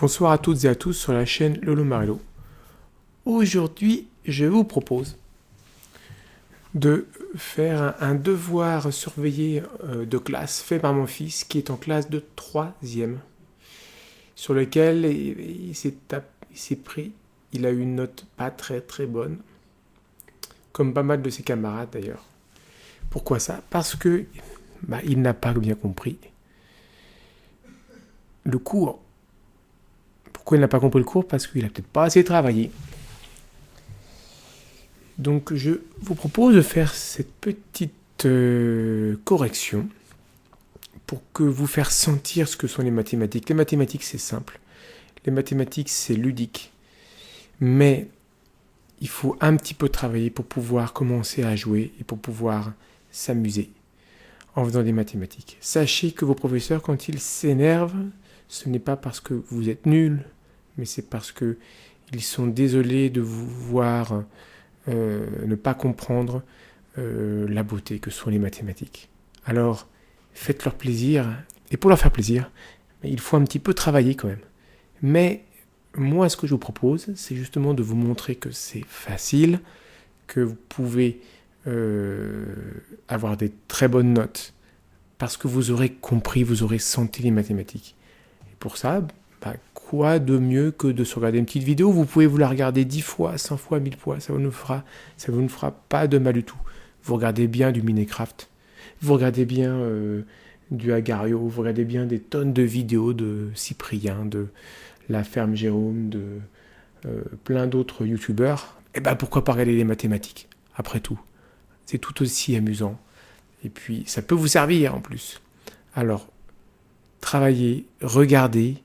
Bonsoir à toutes et à tous sur la chaîne Lolo Marello. Aujourd'hui, je vous propose de faire un devoir surveillé de classe fait par mon fils qui est en classe de 3e, sur lequel il s'est pris, il a eu une note pas très très bonne, comme pas mal de ses camarades d'ailleurs. Pourquoi ça? Parce que il n'a pas bien compris le cours. Pourquoi il n'a pas compris le cours? Parce qu'il n'a peut-être pas assez travaillé. Donc je vous propose de faire cette petite correction pour que vous faire sentir ce que sont les mathématiques. Les mathématiques, c'est simple. Les mathématiques, c'est ludique. Mais il faut un petit peu travailler pour pouvoir commencer à jouer et pour pouvoir s'amuser en faisant des mathématiques. Sachez que vos professeurs, quand ils s'énervent, ce n'est pas parce que vous êtes nul, mais c'est parce que ils sont désolés de vous voir ne pas comprendre la beauté que sont les mathématiques. Alors, faites-leur plaisir, et pour leur faire plaisir, il faut un petit peu travailler quand même. Mais moi, ce que je vous propose, c'est justement de vous montrer que c'est facile, que vous pouvez avoir des très bonnes notes, parce que vous aurez compris, vous aurez senti les mathématiques. Et pour ça, quoi de mieux que de se regarder une petite vidéo? Vous pouvez vous la regarder 10 fois, 100 fois, 1000 fois, ça vous ne fera pas de mal du tout. Vous regardez bien du Minecraft, vous regardez bien du Agario, vous regardez bien des tonnes de vidéos de Cyprien, de La Ferme Jérôme, de plein d'autres youtubeurs. Et pourquoi pas regarder les mathématiques? Après tout, c'est tout aussi amusant. Et puis, ça peut vous servir en plus. Alors, travaillez, regardez.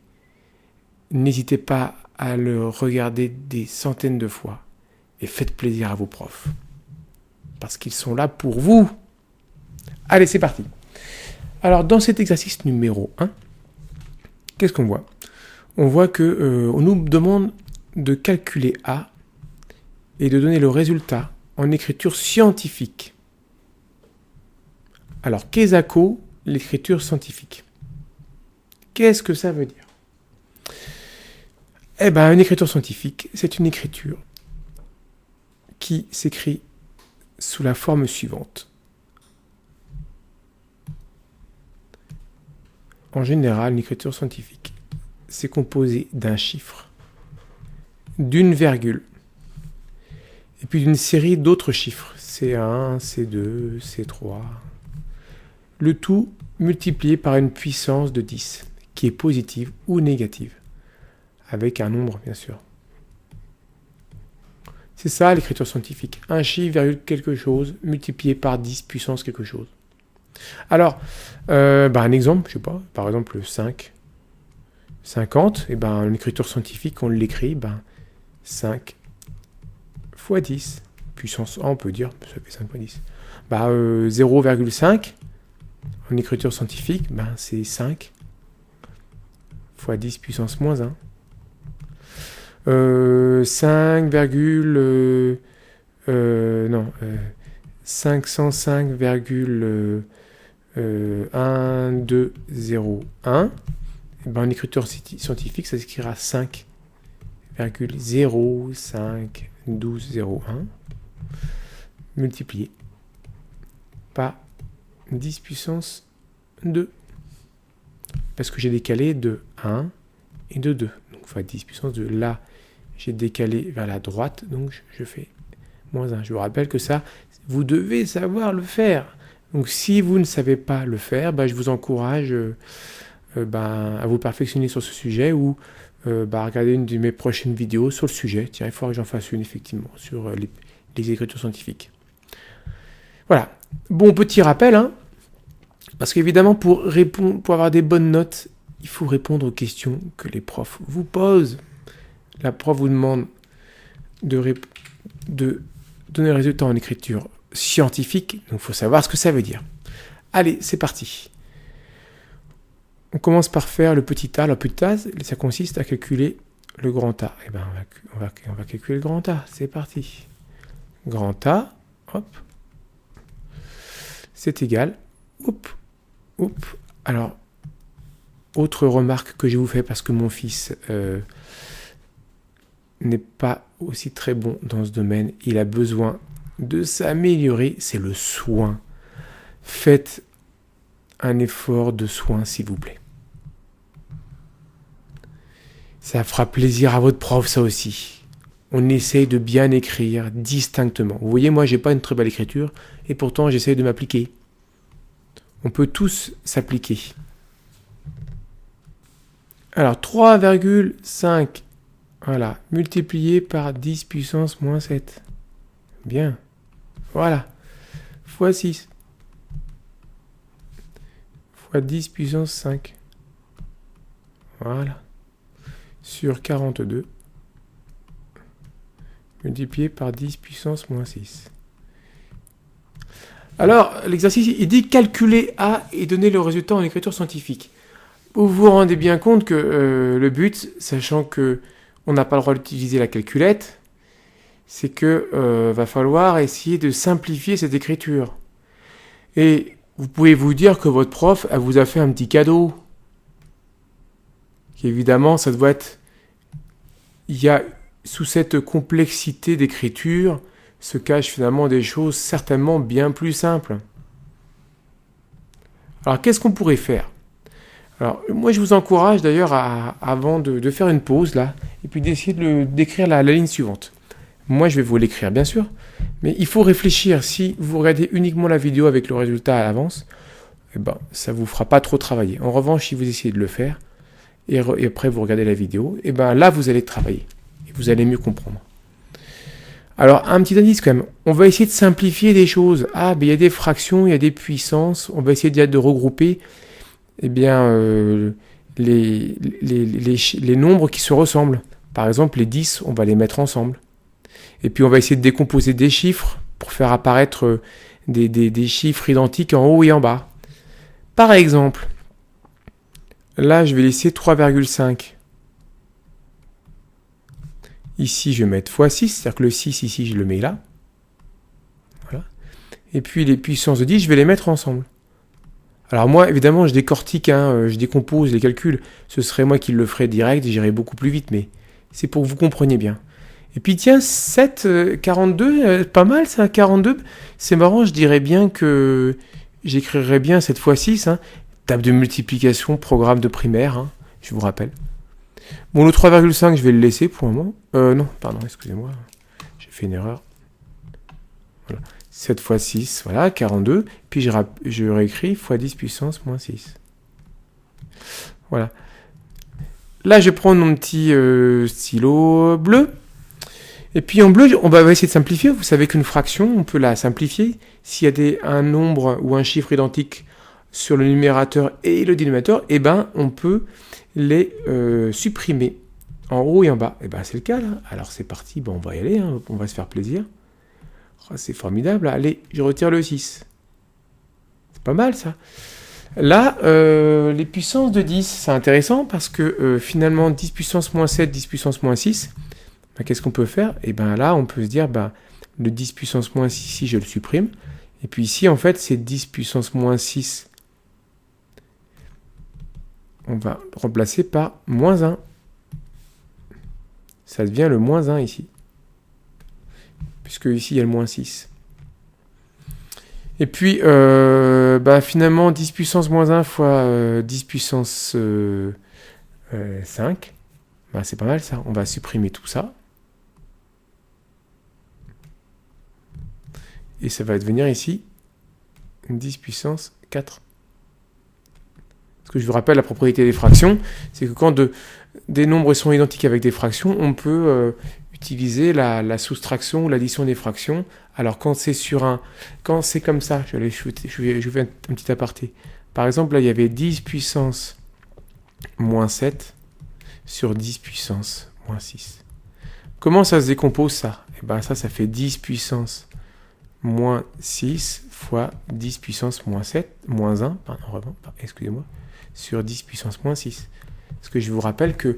N'hésitez pas à le regarder des centaines de fois. Et faites plaisir à vos profs. Parce qu'ils sont là pour vous. Allez, c'est parti. Alors, dans cet exercice numéro 1, qu'est-ce qu'on voit? On voit qu'on nous demande de calculer A et de donner le résultat en écriture scientifique. Alors, qu'est-ce que l'écriture scientifique? Qu'est-ce que ça veut dire? Une écriture scientifique, c'est une écriture qui s'écrit sous la forme suivante. En général, une écriture scientifique, c'est composé d'un chiffre, d'une virgule, et puis d'une série d'autres chiffres, C1, C2, C3, le tout multiplié par une puissance de 10, qui est positive ou négative, avec un nombre, bien sûr. C'est ça l'écriture scientifique. Un chiffre, virgule quelque chose, multiplié par 10 puissance quelque chose. Alors, un exemple, je sais pas, par exemple 5, 50, en écriture scientifique, on l'écrit, 5 fois 10, puissance 1, on peut dire, ça fait 5 fois 10. 0,5, en écriture scientifique, c'est 5 fois 10 puissance moins 1. 505,1201. En écriture scientifique, ça s'écrira 5,051201 multiplié par 10 puissance 2. Parce que j'ai décalé de 1 et de 2. Donc, fois 10 puissance 2. Là, j'ai décalé vers la droite, donc je fais moins 1. Je vous rappelle que ça, vous devez savoir le faire. Donc, si vous ne savez pas le faire, je vous encourage à vous perfectionner sur ce sujet ou à regarder une de mes prochaines vidéos sur le sujet. Tiens, il faudra que j'en fasse une, effectivement, sur les écritures scientifiques. Voilà. Bon, petit rappel, parce qu'évidemment, pour avoir des bonnes notes, il faut répondre aux questions que les profs vous posent. La prof vous demande de donner le résultat en écriture scientifique, donc il faut savoir ce que ça veut dire. Allez, c'est parti. On commence par faire le petit a. Le petit a, ça consiste à calculer le grand A. On va calculer le grand A. C'est parti. Grand A, hop, c'est égal. Alors, autre remarque que je vous fais parce que mon fils n'est pas aussi très bon dans ce domaine. Il a besoin de s'améliorer. C'est le soin. Faites un effort de soin, s'il vous plaît. Ça fera plaisir à votre prof, ça aussi. On essaye de bien écrire distinctement. Vous voyez, moi, j'ai pas une très belle écriture et pourtant, j'essaye de m'appliquer. On peut tous s'appliquer. Alors, 3,5, voilà, multiplié par 10 puissance moins 7. Bien. Voilà. Fois 6. Fois 10 puissance 5. Voilà. Sur 42. Multiplié par 10 puissance moins 6. Alors, l'exercice, il dit calculer A et donner le résultat en écriture scientifique. Vous vous rendez bien compte que le but, sachant que on n'a pas le droit d'utiliser la calculette, c'est que va falloir essayer de simplifier cette écriture. Et vous pouvez vous dire que votre prof, elle vous a fait un petit cadeau. Évidemment, ça doit être... Il y a, sous cette complexité d'écriture, se cachent finalement des choses certainement bien plus simples. Alors, qu'est-ce qu'on pourrait faire ? Alors, moi, je vous encourage d'ailleurs, avant de faire une pause, là, et puis d'essayer d'écrire la ligne suivante. Moi, je vais vous l'écrire, bien sûr, mais il faut réfléchir. Si vous regardez uniquement la vidéo avec le résultat à l'avance, eh ben, ça ne vous fera pas trop travailler. En revanche, si vous essayez de le faire, et après vous regardez la vidéo, et ben là, vous allez travailler, et vous allez mieux comprendre. Alors, un petit indice quand même, on va essayer de simplifier des choses. Ah, ben, il y a des fractions, il y a des puissances, on va essayer de regrouper eh bien, les nombres qui se ressemblent. Par exemple, les 10, on va les mettre ensemble. Et puis, on va essayer de décomposer des chiffres pour faire apparaître des chiffres identiques en haut et en bas. Par exemple, là, je vais laisser 3,5. Ici, je vais mettre x6, c'est-à-dire que le 6, ici, je le mets là. Voilà. Et puis, les puissances de 10, je vais les mettre ensemble. Alors moi, évidemment, je décortique, je décompose les calculs. Ce serait moi qui le ferais direct, j'irais beaucoup plus vite, mais c'est pour que vous compreniez bien. Et puis tiens, 7, 42, pas mal ça, 42. C'est marrant, je dirais bien que j'écrirais bien cette fois-ci, table de multiplication, programme de primaire, je vous rappelle. Bon, le 3,5, je vais le laisser pour le moment. Non, pardon, excusez-moi, j'ai fait une erreur. Voilà. 7 fois 6, voilà, 42. Puis je réécris x 10 puissance moins 6. Voilà. Là, je prends mon petit stylo bleu. Et puis en bleu, on va essayer de simplifier. Vous savez qu'une fraction, on peut la simplifier. S'il y a un nombre ou un chiffre identique sur le numérateur et le dénominateur, eh ben, on peut les supprimer en haut et en bas. Eh ben, c'est le cas, là. Alors, c'est parti. Bon, on va y aller. On va se faire plaisir. Oh, c'est formidable. Allez, je retire le 6. C'est pas mal, ça. Là, les puissances de 10, c'est intéressant parce que finalement, 10 puissance moins 7, 10 puissance moins 6, ben, qu'est-ce qu'on peut faire ? Et bien là, on peut se dire, le 10 puissance moins 6, ici, je le supprime. Et puis ici, en fait, c'est 10 puissance moins 6. On va le remplacer par moins 1. Ça devient le moins 1 ici. Puisque ici, il y a le moins 6. Et puis, finalement, 10 puissance moins 1 fois 10 puissance 5. C'est pas mal, ça. On va supprimer tout ça. Et ça va devenir ici 10 puissance 4. Ce que je vous rappelle, la propriété des fractions, c'est que quand des nombres sont identiques avec des fractions, on peut utiliser la soustraction ou l'addition des fractions. Alors quand c'est quand c'est comme ça, je fais un petit aparté. Par exemple, là, il y avait 10 puissance moins 7 sur 10 puissance moins 6. Comment ça se décompose, ça ? Eh bien, ça fait 10 puissance moins 6 fois 10 puissance moins 7, moins 1, excusez-moi, sur 10 puissance moins 6. Parce que je vous rappelle que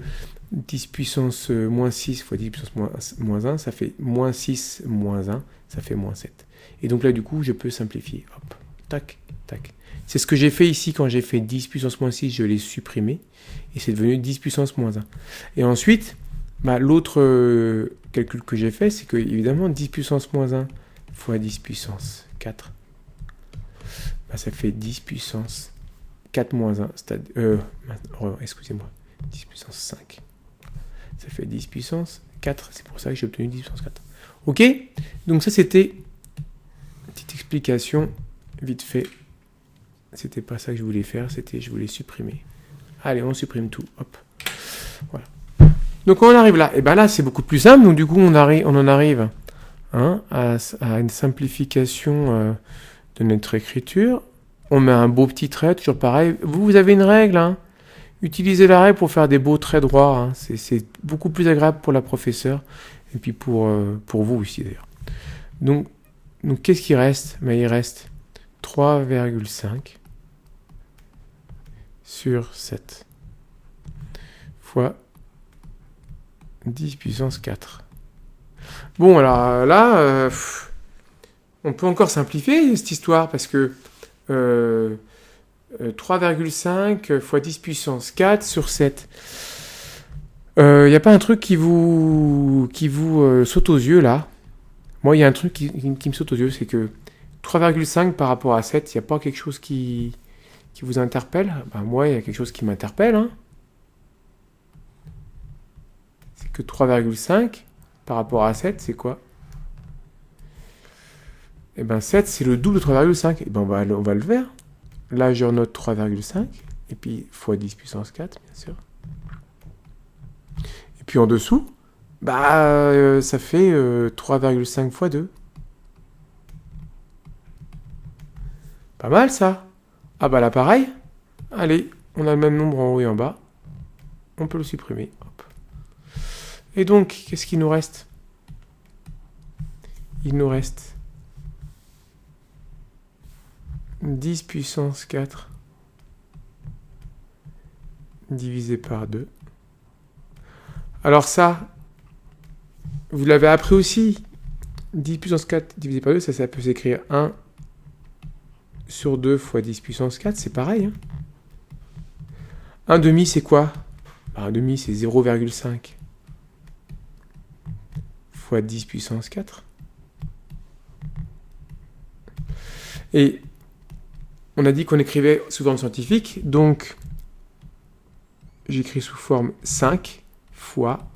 10 puissance moins 6 fois 10 puissance moins 1, ça fait moins 6 moins 1, ça fait moins 7. Et donc là, du coup, je peux simplifier. Hop, tac, Tac. C'est ce que j'ai fait ici quand j'ai fait 10 puissance moins 6, je l'ai supprimé. Et c'est devenu 10 puissance moins 1. Et ensuite, l'autre calcul que j'ai fait, c'est que évidemment 10 puissance moins 1 fois 10 puissance 4, ça fait 10 puissance 4 moins 1, excusez-moi, 10 puissance 5. Ça fait 10 puissance 4, c'est pour ça que j'ai obtenu 10 puissance 4. Ok? Donc ça c'était une petite explication vite fait. C'était pas ça que je voulais faire, je voulais supprimer. Allez, on supprime tout, hop. Voilà. Donc on arrive là, et bien là c'est beaucoup plus simple, donc du coup on en arrive à une simplification de notre écriture. On met un beau petit trait, toujours pareil. Vous avez une règle, utilisez la règle pour faire des beaux traits droits. C'est beaucoup plus agréable pour la professeure et puis pour vous aussi d'ailleurs. Donc qu'est-ce qui reste? Il reste 3,5 sur 7 fois 10 puissance 4. Bon, alors là, on peut encore simplifier cette histoire parce que 3,5 fois 10 puissance 4 sur 7. Il n'y a pas un truc qui vous saute aux yeux là? Moi, il y a un truc qui me saute aux yeux, c'est que 3,5 par rapport à 7, il n'y a pas quelque chose qui vous interpelle? Moi, il y a quelque chose qui m'interpelle. C'est que 3,5 par rapport à 7, c'est quoi? 7, c'est le double de 3,5. On va le faire. Là, je renote 3,5. Et puis, fois 10 puissance 4, bien sûr. Et puis, en dessous, ça fait 3,5 fois 2. Pas mal, ça. Là, pareil. Allez, on a le même nombre en haut et en bas. On peut le supprimer. Hop. Et donc, qu'est-ce qu'il nous reste? Il nous reste 10 puissance 4 divisé par 2. Alors ça, vous l'avez appris aussi. 10 puissance 4 divisé par 2, ça peut s'écrire 1 sur 2 fois 10 puissance 4, c'est pareil. 1 demi, c'est quoi? 1 demi, c'est 0,5 fois 10 puissance 4. Et on a dit qu'on écrivait sous forme scientifique, donc j'écris sous forme 5 fois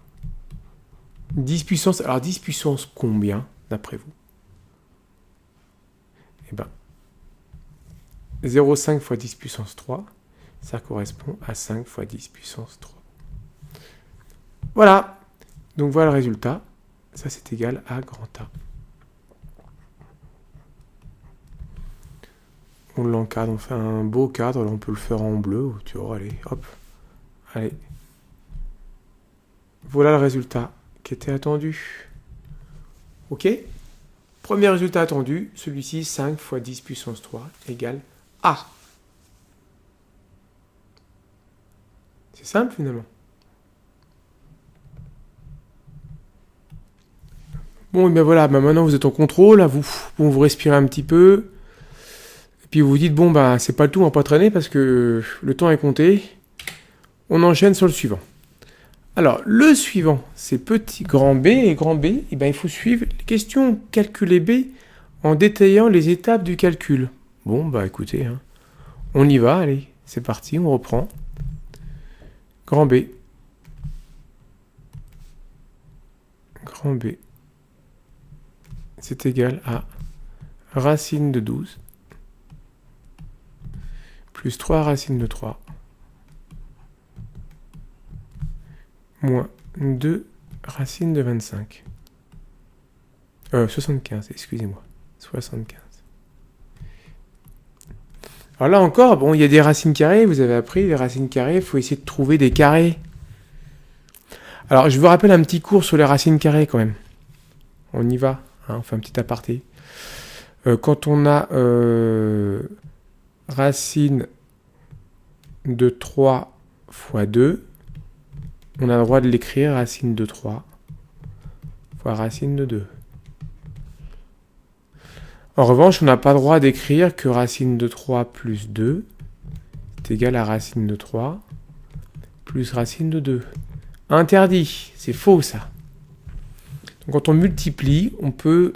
10 puissance. Alors 10 puissance combien, d'après vous? 0,5 fois 10 puissance 3, ça correspond à 5 fois 10 puissance 3. Voilà. Donc voilà le résultat. Ça, c'est égal à grand A. On l'encadre, on fait un beau cadre. Là, on peut le faire en bleu. Tu vois, allez, hop. Allez. Voilà le résultat qui était attendu. Ok? Premier résultat attendu, celui-ci, 5 fois 10 puissance 3 égale A. C'est simple, finalement. Bon, et bien voilà, maintenant vous êtes en contrôle, là, vous respirez un petit peu, et puis vous vous dites, c'est pas le tout, on va pas traîner, parce que le temps est compté. On enchaîne sur le suivant. Alors, le suivant, c'est petit grand B, et grand B, il faut suivre les questions calculées B en détaillant les étapes du calcul. Bon, écoutez, on y va, allez, c'est parti, on reprend. Grand B. Grand B. C'est égal à racine de 12 plus 3 racines de 3 moins 2 racines de 25. 75, excusez-moi. 75. Alors là encore, il y a des racines carrées, vous avez appris les racines carrées, il faut essayer de trouver des carrés. Alors je vous rappelle un petit cours sur les racines carrées quand même. On y va. On fait un petit aparté. Quand on a racine de 3 fois 2, on a le droit de l'écrire racine de 3 fois racine de 2. En revanche, on n'a pas le droit d'écrire que racine de 3 plus 2 est égal à racine de 3 plus racine de 2. Interdit, c'est faux ça. Donc quand on multiplie, on peut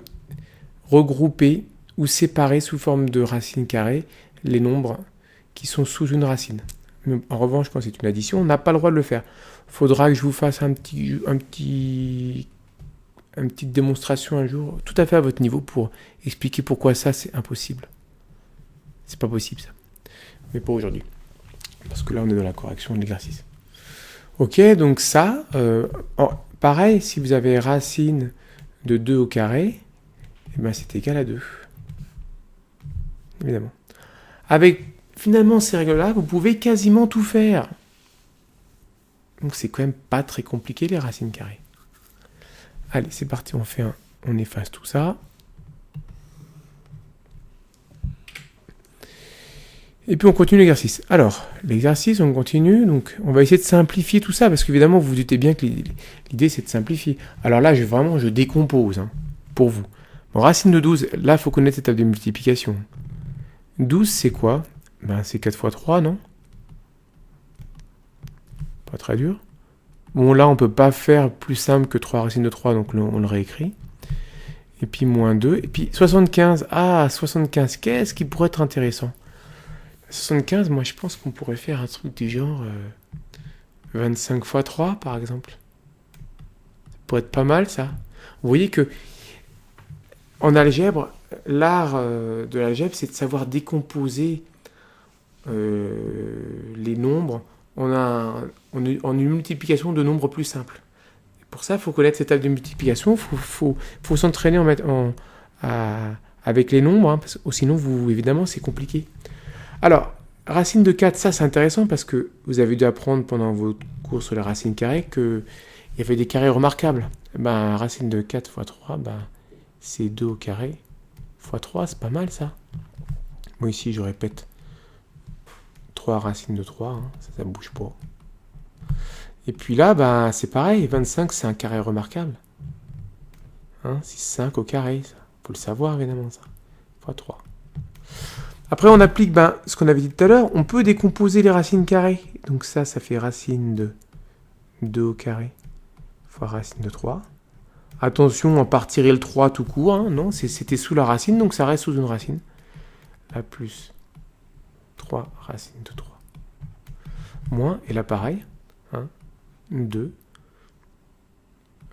regrouper ou séparer sous forme de racine carrée les nombres qui sont sous une racine. Mais en revanche, quand c'est une addition, on n'a pas le droit de le faire. Il faudra que je vous fasse une petite démonstration un jour, tout à fait à votre niveau, pour expliquer pourquoi ça, c'est impossible. C'est pas possible, ça. Mais pas aujourd'hui. Parce que là, on est dans la correction de l'exercice. Ok, donc ça, pareil, si vous avez racine de 2 au carré, eh ben c'est égal à 2. Évidemment. Avec, finalement, ces règles-là, vous pouvez quasiment tout faire. Donc c'est quand même pas très compliqué, les racines carrées. Allez, c'est parti, on efface tout ça. Et puis on continue l'exercice. Alors, l'exercice, on continue. Donc, on va essayer de simplifier tout ça, parce qu'évidemment, vous vous doutez bien que l'idée, c'est de simplifier. Alors là, je décompose, pour vous. Bon, racine de 12, là, il faut connaître cette table de multiplication. 12, c'est quoi? Ben, c'est 4 fois 3, non? Pas très dur. Bon, là, on ne peut pas faire plus simple que 3 racines de 3, donc on le réécrit. Et puis, moins 2. Et puis, 75. Ah, 75, qu'est-ce qui pourrait être intéressant? 75, moi je pense qu'on pourrait faire un truc du genre 25 fois 3 par exemple. Ça pourrait être pas mal ça. Vous voyez que en algèbre, l'art de l'algèbre, c'est de savoir décomposer les nombres en une multiplication de nombres plus simples. Pour ça, il faut connaître cette table de multiplication, il faut s'entraîner avec les nombres, parce que sinon, évidemment, c'est compliqué. Alors, racine de 4, ça c'est intéressant parce que vous avez dû apprendre pendant vos cours sur les racines carrées qu'il y avait des carrés remarquables. Ben, racine de 4 fois 3, c'est 2 au carré fois 3, c'est pas mal ça. Moi ici, je répète 3 racines de 3, ça bouge pas. Et puis là, c'est pareil, 25 c'est un carré remarquable. C'est 5 au carré, ça. Faut le savoir évidemment ça, fois 3. Après, on applique ce qu'on avait dit tout à l'heure. On peut décomposer les racines carrées. Donc ça fait racine de 2 au carré fois racine de 3. Attention, à pas retirer le 3 tout court. Non, c'était sous la racine, donc ça reste sous une racine. Là, plus 3 racine de 3. Moins, et là pareil. 2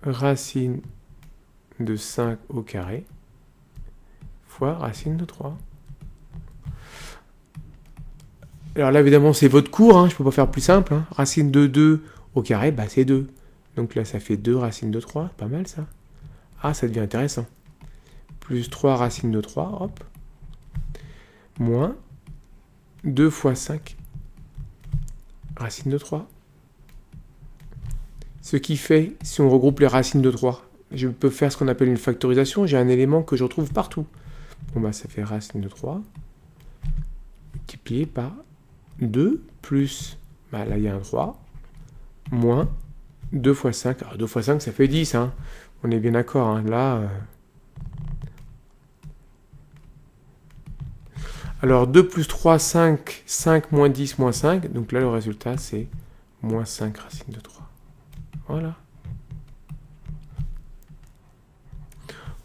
racine de 5 au carré fois racine de 3. Alors là, évidemment, c'est votre cours, je ne peux pas faire plus simple. Racine de 2 au carré, c'est 2. Donc là, ça fait 2 racines de 3, pas mal ça. Ah, ça devient intéressant. Plus 3 racines de 3, hop. Moins 2 fois 5 racines de 3. Ce qui fait, si on regroupe les racines de 3, je peux faire ce qu'on appelle une factorisation. J'ai un élément que je retrouve partout. Bon, ça fait racine de 3 multiplié par 2 plus, là il y a un 3, moins 2 fois 5. Alors 2 fois 5, ça fait 10, on est bien d'accord. Là, alors 2 plus 3, 5, 5 moins 10, moins 5. Donc là, le résultat, c'est moins 5 racines de 3. Voilà.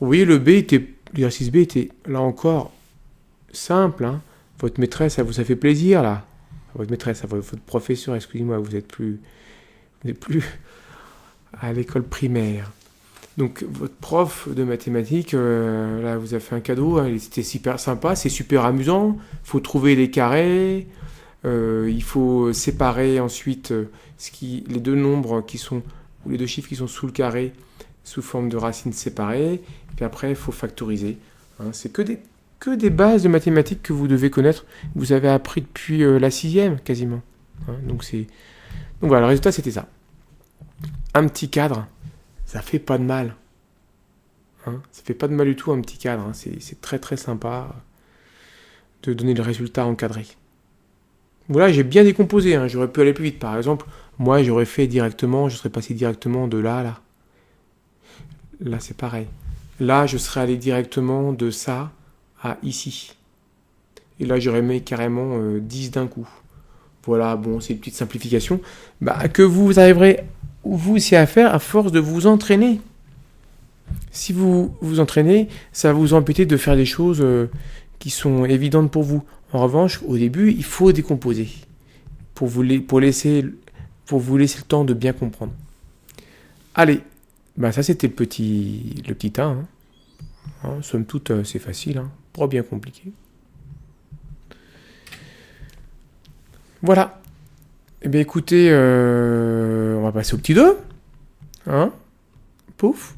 Vous voyez, l'exercice B était, là encore, simple. Votre maîtresse, ça vous fait plaisir, là. Votre maîtresse, votre professeur, excusez-moi, vous n'êtes plus à l'école primaire. Donc, votre prof de mathématiques, là, vous a fait un cadeau, c'était super sympa, c'est super amusant. Il faut trouver les carrés, il faut séparer ensuite les deux nombres ou les deux chiffres qui sont sous le carré sous forme de racines séparées. Puis après, il faut factoriser. C'est que des bases de mathématiques que vous devez connaître. Vous avez appris depuis la 6e, quasiment. Donc voilà, le résultat, c'était ça. Un petit cadre, ça fait pas de mal. Ça fait pas de mal du tout, un petit cadre. C'est très très sympa de donner le résultat encadré. Voilà, j'ai bien décomposé. J'aurais pu aller plus vite. Par exemple, moi, je serais passé directement de là à là. Là, c'est pareil. Là, je serais allé directement de ça à ici. Et là, j'aurais mis carrément 10 d'un coup. Voilà, bon, c'est une petite simplification. Que vous arriverez, vous aussi, à faire à force de vous entraîner. Si vous vous entraînez, ça va vous empêcher de faire des choses qui sont évidentes pour vous. En revanche, au début, il faut décomposer pour vous laisser le temps de bien comprendre. Allez, ça c'était le petit 1. Somme toute, c'est facile, pas bien compliqué. Voilà. Eh bien écoutez, on va passer au petit 2. Pouf.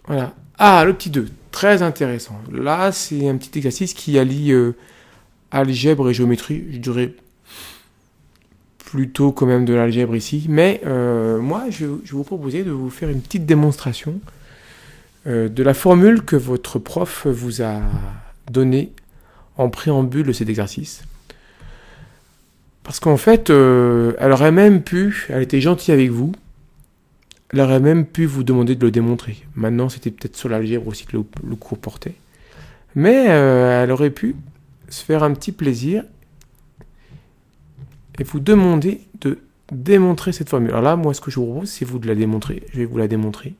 Voilà. Ah, le petit 2. Très intéressant. Là, c'est un petit exercice qui allie algèbre et géométrie. Je dirais plutôt quand même de l'algèbre ici. Mais moi, je vais vous proposer de vous faire une petite démonstration de la formule que votre prof vous a donnée en préambule de cet exercice. Parce qu'en fait, elle aurait même pu, elle était gentille avec vous, elle aurait même pu vous demander de le démontrer. Maintenant, c'était peut-être sur l'algèbre aussi que le cours portait. Mais elle aurait pu se faire un petit plaisir et vous demander de démontrer cette formule. Alors là, moi, ce que je vous propose, c'est vous de la démontrer. Je vais vous la démontrer.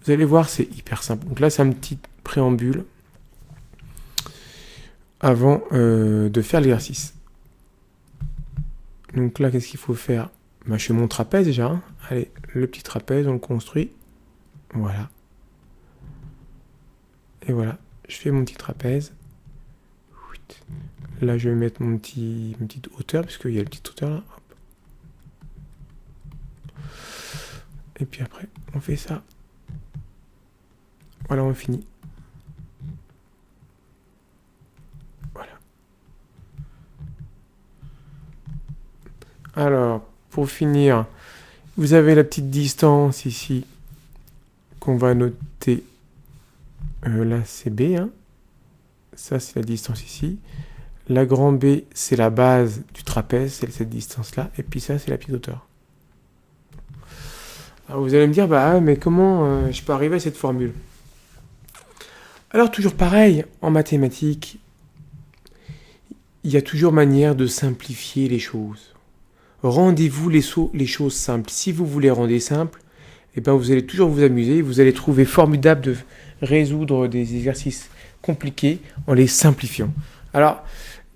Vous allez voir, c'est hyper simple. Donc là, c'est un petit préambule avant de faire l'exercice. Donc là, qu'est-ce qu'il faut faire ? Je fais mon trapèze déjà. Allez, le petit trapèze, on le construit. Voilà. Et voilà, je fais mon petit trapèze. Là, je vais mettre ma petite hauteur, puisqu'il y a la petite hauteur là. Hop. Et puis après, on fait ça. Voilà, on finit. Voilà. Alors, pour finir, vous avez la petite distance ici qu'on va noter. Là, c'est B. Ça, c'est la distance ici. La grand B, c'est la base du trapèze, c'est cette distance-là. Et puis ça, c'est la petite hauteur. Alors, vous allez me dire, mais comment je peux arriver à cette formule ? Alors, toujours pareil, en mathématiques, il y a toujours manière de simplifier les choses. Rendez-vous les choses simples. Si vous voulez rendre simple, vous allez toujours vous amuser. Vous allez trouver formidable de résoudre des exercices compliqués en les simplifiant. Alors,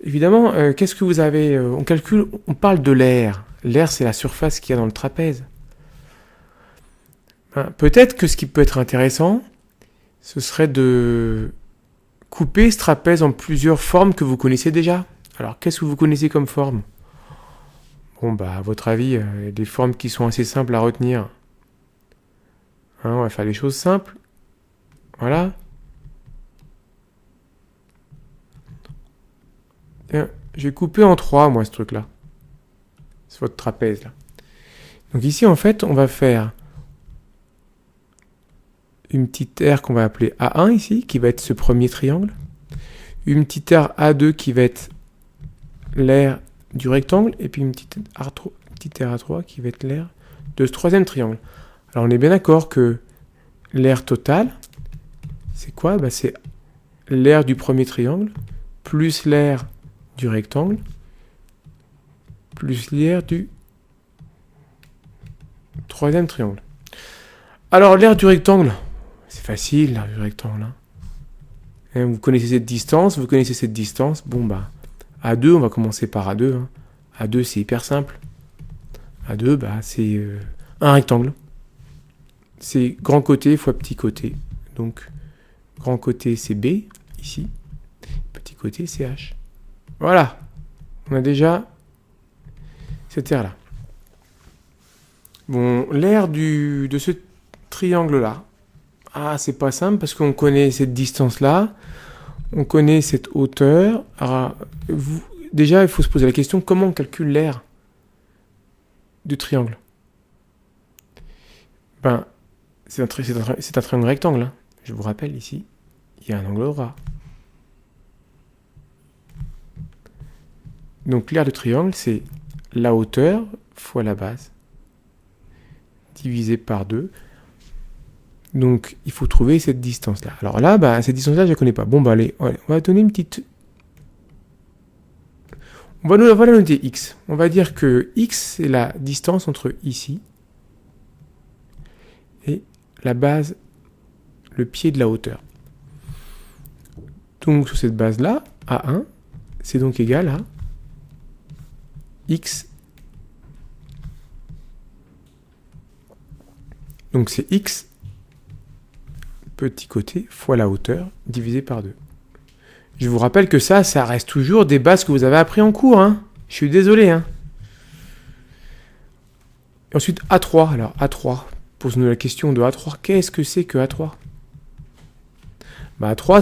évidemment, qu'est-ce que vous avez ? On calcule, on parle de l'air. L'air, c'est la surface qu'il y a dans le trapèze. Peut-être que ce qui peut être intéressant, ce serait de couper ce trapèze en plusieurs formes que vous connaissez déjà. Alors, qu'est-ce que vous connaissez comme forme ? À votre avis, il y a des formes qui sont assez simples à retenir. On va faire des choses simples. Voilà. Je vais couper en 3, moi, ce truc-là. C'est votre trapèze, là. Donc ici, en fait, on va faire une petite aire qu'on va appeler A1 ici, qui va être ce premier triangle. Une petite aire A2 qui va être l'aire du rectangle. Et puis une petite aire A3 qui va être l'aire de ce troisième triangle. Alors on est bien d'accord que l'aire totale, c'est quoi ? C'est l'aire du premier triangle, plus l'aire du rectangle, plus l'aire du troisième triangle. Alors l'aire du rectangle, c'est facile, l'aire du rectangle. Vous connaissez cette distance, A2, on va commencer par A2. A2, c'est hyper simple. A2, c'est un rectangle. C'est grand côté fois petit côté. Donc, grand côté, c'est B, ici. Petit côté, c'est H. Voilà. On a déjà cette aire-là. Bon, l'aire de ce triangle-là. C'est pas simple parce qu'on connaît cette distance-là. On connaît cette hauteur. Alors, déjà, il faut se poser la question, comment on calcule l'aire du triangle ? C'est un triangle rectangle. Je vous rappelle, ici, il y a un angle droit. Donc, l'aire du triangle, c'est la hauteur fois la base, divisé par 2. Donc, il faut trouver cette distance-là. Alors là, bah, cette distance-là, je ne la connais pas. Bon, bah, allez, on va donner une petite... On va la noter x. On va dire que x, c'est la distance entre ici et la base, le pied de la hauteur. Donc, sur cette base-là, A1, c'est donc égal à x. Donc, c'est x petit côté fois la hauteur divisé par 2. Je vous rappelle que ça reste toujours des bases que vous avez appris en cours. Hein. Je suis désolé. Hein. Et ensuite, A3. Alors, A3. Pose-nous la question de A3. Qu'est-ce que c'est que A3 ? Bah, A3,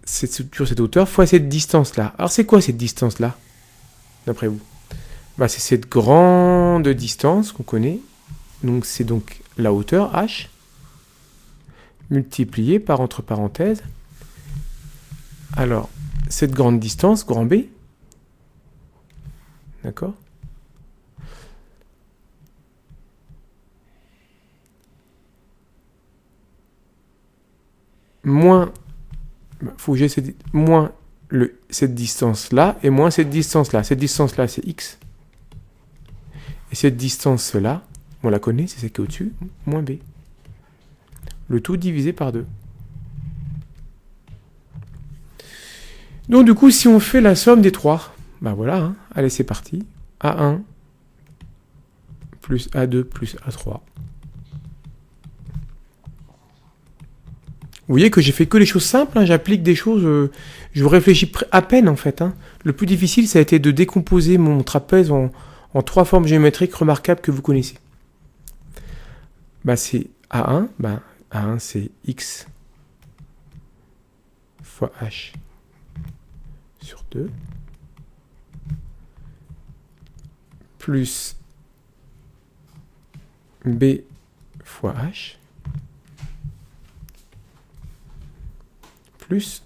c'est toujours cette hauteur fois cette distance-là. Alors, c'est quoi cette distance-là, d'après vous ? Bah, c'est cette grande distance qu'on connaît. Donc, c'est donc la hauteur H multipliée par, entre parenthèses, alors, cette grande distance, grand B, d'accord ? Moins, faut que j'ai moins cette distance-là et moins cette distance-là. Cette distance-là, c'est x. Et cette distance-là, on la connaît, c'est celle qui est au-dessus, moins b. Le tout divisé par 2. Donc du coup, si on fait la somme des trois, ben voilà, hein. Allez, c'est parti. A1 plus A2 plus A3. Vous voyez que j'ai fait que les choses simples, hein. J'applique des choses, je réfléchis à peine en fait. Hein. Le plus difficile, ça a été de décomposer mon trapèze en 3 formes géométriques remarquables que vous connaissez. Bah, c'est A1, bah, A1 c'est x fois h sur 2 plus b fois h plus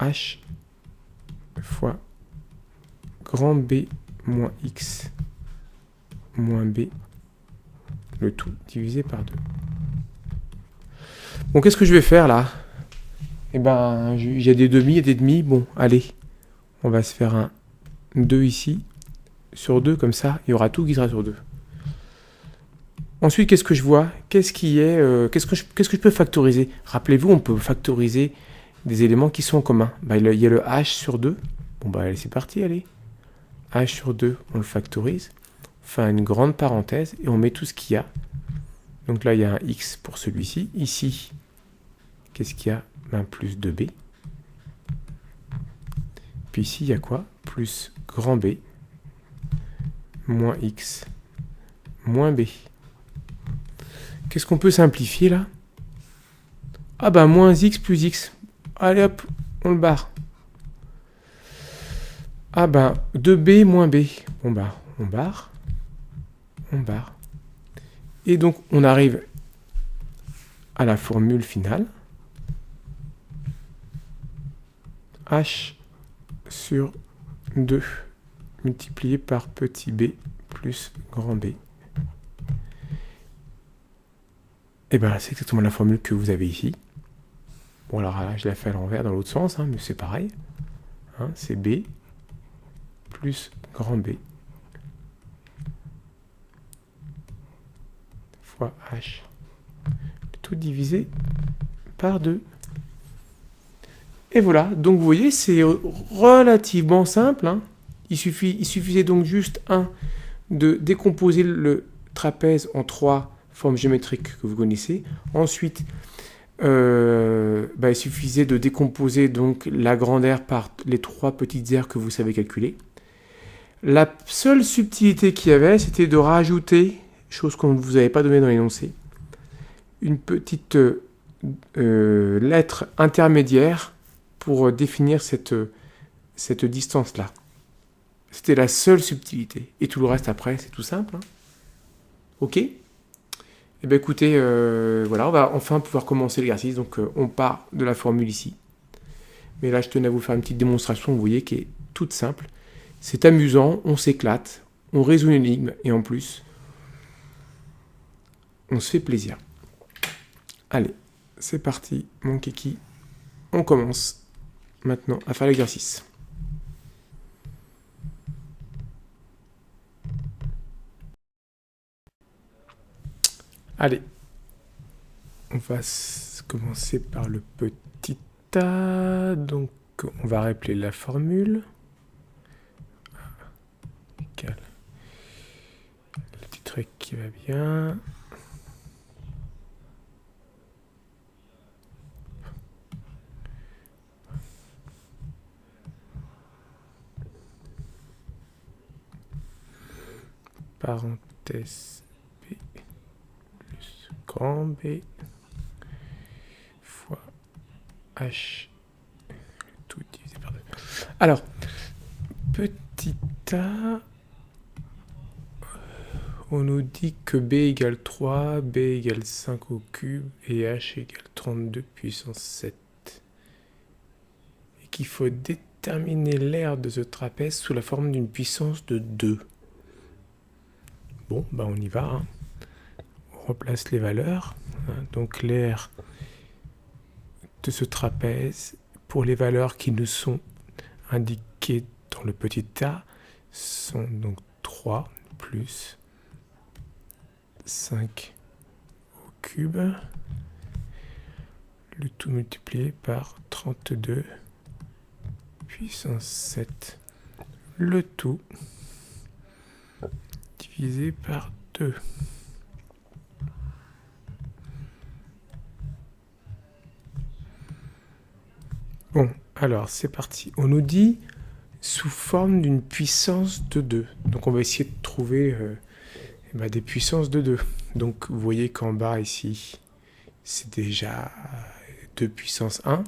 h fois grand B moins x moins b, le tout divisé par 2. Bon, qu'est-ce que je vais faire là ? Eh ben, il y a des demi et des demi. Bon, allez, on va se faire un 2 ici, sur 2, comme ça, il y aura tout qui sera sur 2. Ensuite, qu'est-ce que je vois ? Qu'est-ce que je peux factoriser ? Rappelez-vous, on peut factoriser des éléments qui sont en commun. Bah, il y a le h sur 2. Bon, bah, allez, c'est parti, allez. h sur 2, on le factorise. On fait une grande parenthèse et on met tout ce qu'il y a. Donc là, il y a un x pour celui-ci. Ici, qu'est-ce qu'il y a ? Ben, plus 2b. Puis ici, il y a quoi ? Plus grand B, moins x, moins b. Qu'est-ce qu'on peut simplifier là ? Ah ben, moins x plus x. Allez hop, on le barre. Ah ben, 2b moins b. Bon ben, on barre. On barre. Et donc, on arrive à la formule finale. H sur 2 multiplié par petit b plus grand B. Et bien, c'est exactement la formule que vous avez ici. Bon, alors là, je la fais à l'envers dans l'autre sens, hein, mais c'est pareil. Hein, c'est B plus grand B fois H. Tout divisé par 2. Et voilà, donc vous voyez, c'est relativement simple. Hein. Il suffisait donc juste, de décomposer le trapèze en 3 formes géométriques que vous connaissez. Ensuite, il suffisait de décomposer donc la grande aire par les 3 petites aires que vous savez calculer. La seule subtilité qu'il y avait, c'était de rajouter, chose qu'on ne vous avait pas donnée dans l'énoncé, une petite lettre intermédiaire pour définir cette distance-là. C'était la seule subtilité. Et tout le reste après, c'est tout simple. Hein. Ok ? Eh bien écoutez, voilà, on va enfin pouvoir commencer l'exercice. Donc on part de la formule ici. Mais là, je tenais à vous faire une petite démonstration, vous voyez, qui est toute simple. C'est amusant, on s'éclate, on résout une énigme, et en plus, on se fait plaisir. Allez, c'est parti, mon kiki. On commence maintenant à faire l'exercice. Allez, on va commencer par le petit A. Donc, on va rappeler la formule. Le petit truc qui va bien. Parenthèse B plus grand B fois H, tout divisé par 2. Alors, petit a, on nous dit que b égale 3, b égale 5 au cube et h égale 32 puissance 7. Et qu'il faut déterminer l'aire de ce trapèze sous la forme d'une puissance de 2. Bon, bah on y va. Hein. On replace les valeurs. Hein. Donc l'aire de ce trapèze, pour les valeurs qui nous sont indiquées dans le petit a, sont donc 3 plus 5 au cube, le tout multiplié par 32 puissance 7, le tout divisé par 2. Bon, alors c'est parti. On nous dit sous forme d'une puissance de 2. Donc on va essayer de trouver des puissances de 2. Donc vous voyez qu'en bas ici, c'est déjà 2 puissance 1.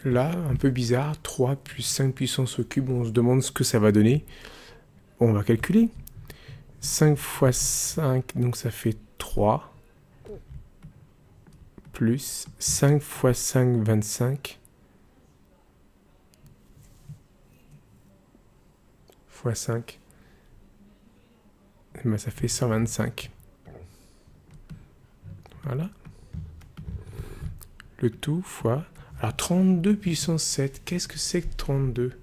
Là, un peu bizarre, 3 plus 5 puissance au cube, on se demande ce que ça va donner. Bon, on va calculer. 5 fois 5, donc ça fait 3. Plus 5 fois 5, 25. Fois 5. Ben, ça fait 125. Voilà. Le tout fois... Alors 32 puissance 7, qu'est-ce que c'est que 32 ?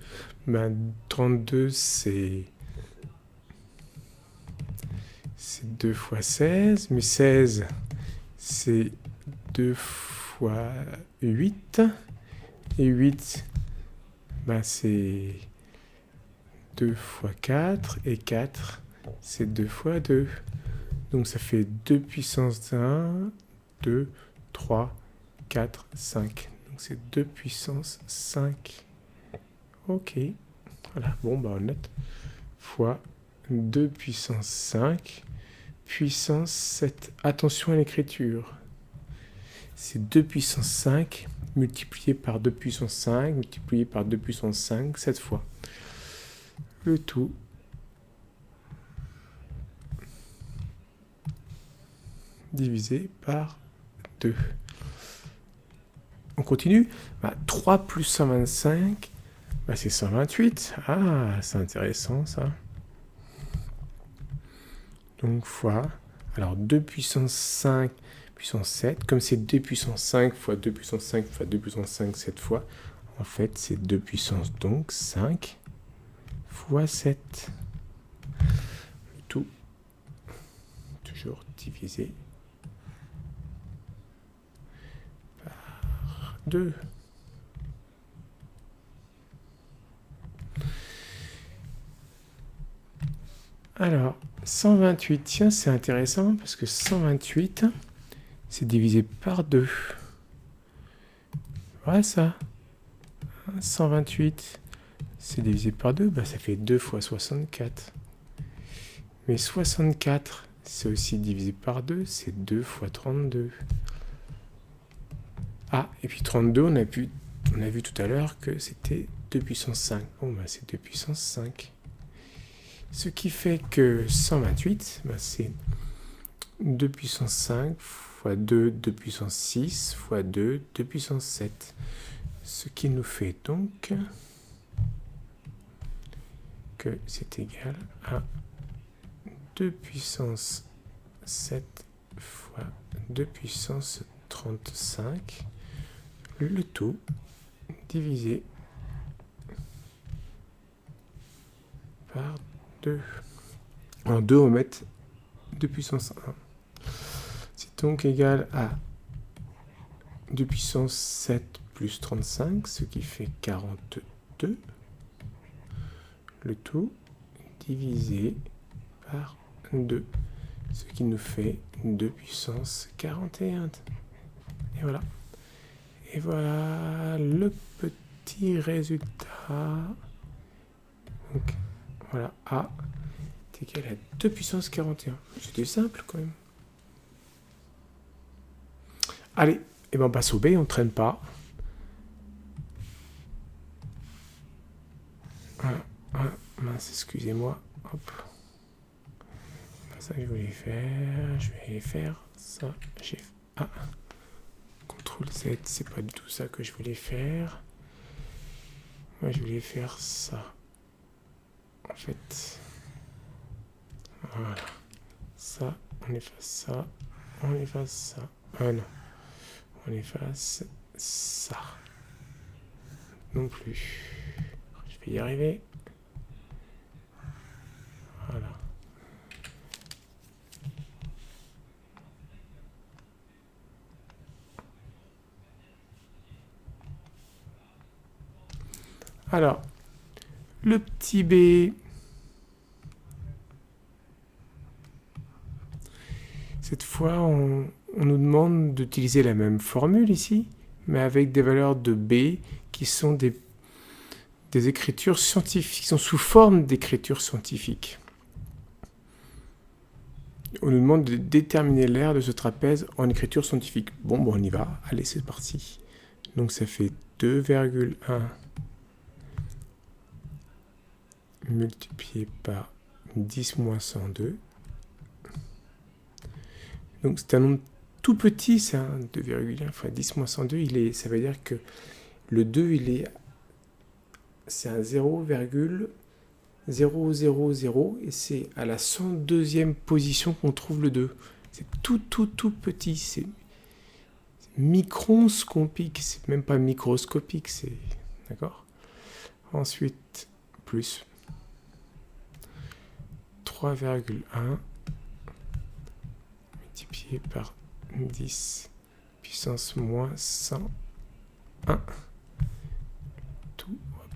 Ben 32 c'est 2 fois 16, mais 16 c'est 2 fois 8, et 8 ben c'est 2 fois 4, et 4 c'est 2 fois 2. Donc ça fait 2 puissance 1, 2, 3, 4, 5. Donc c'est 2 puissance 5. Ok. Voilà, bon, bah on note. Fois 2 puissance 5, puissance 7. Attention à l'écriture. C'est 2 puissance 5 multiplié par 2 puissance 5, multiplié par 2 puissance 5, 7 fois. Le tout divisé par 2. On continue. 3 plus 125, c'est 128. Ah, c'est intéressant ça. Donc fois, alors 2 puissance 5 puissance 7, comme c'est 2 puissance 5 fois 2 puissance 5 fois 2 puissance 5, 7 fois, en fait c'est 2 puissance donc 5 fois 7. Tout, toujours divisé par 2. Alors, 128, tiens, c'est intéressant parce que 128, c'est divisé par 2. Ouais, ça. 128, c'est divisé par 2, ça fait 2 fois 64. Mais 64, c'est aussi divisé par 2, c'est 2 fois 32. Ah, et puis 32, on a vu tout à l'heure que c'était 2 puissance 5. Bon, c'est 2 puissance 5. Ce qui fait que 128, c'est 2 puissance 5 fois 2, 2 puissance 6 fois 2, 2 puissance 7. Ce qui nous fait donc c'est égal à 2 puissance 7 fois 2 puissance 35, le tout divisé par 2. En 2, on va mettre 2 puissance 1. C'est donc égal à 2 puissance 7 plus 35, ce qui fait 42. Le tout divisé par 2, ce qui nous fait 2 puissance 41. Et voilà. Et voilà le petit résultat. Donc, voilà, A est égal à 2 puissance 41. C'était simple quand même. Allez, et ben on passe au B, on ne traîne pas. Mince, excusez-moi. Hop. Pas ça que je voulais faire. Je vais faire ça. J'ai CTRL Z, c'est pas du tout ça que je voulais faire. Moi, je voulais faire ça. En fait. Voilà. Ça, on efface ça. On efface ça. Ah non. On efface ça. Non plus. Je vais y arriver. Voilà. Alors, le petit B. Cette fois, on nous demande d'utiliser la même formule ici, mais avec des valeurs de B qui sont des écritures scientifiques, qui sont sous forme d'écriture scientifique. On nous demande de déterminer l'aire de ce trapèze en écriture scientifique. Bon, on y va. Allez, c'est parti. Donc ça fait 2,1 multiplié par 10 moins 102. Donc c'est un nombre tout petit, c'est un 2,1 fois 10 moins 102. Ça veut dire que le 2, c'est un 0,000 et c'est à la 102e position qu'on trouve le 2. C'est tout petit, c'est microscopique, c'est même pas microscopique, c'est d'accord. Ensuite, plus 3,1 multiplié par 10 puissance moins 101. Tout, hop.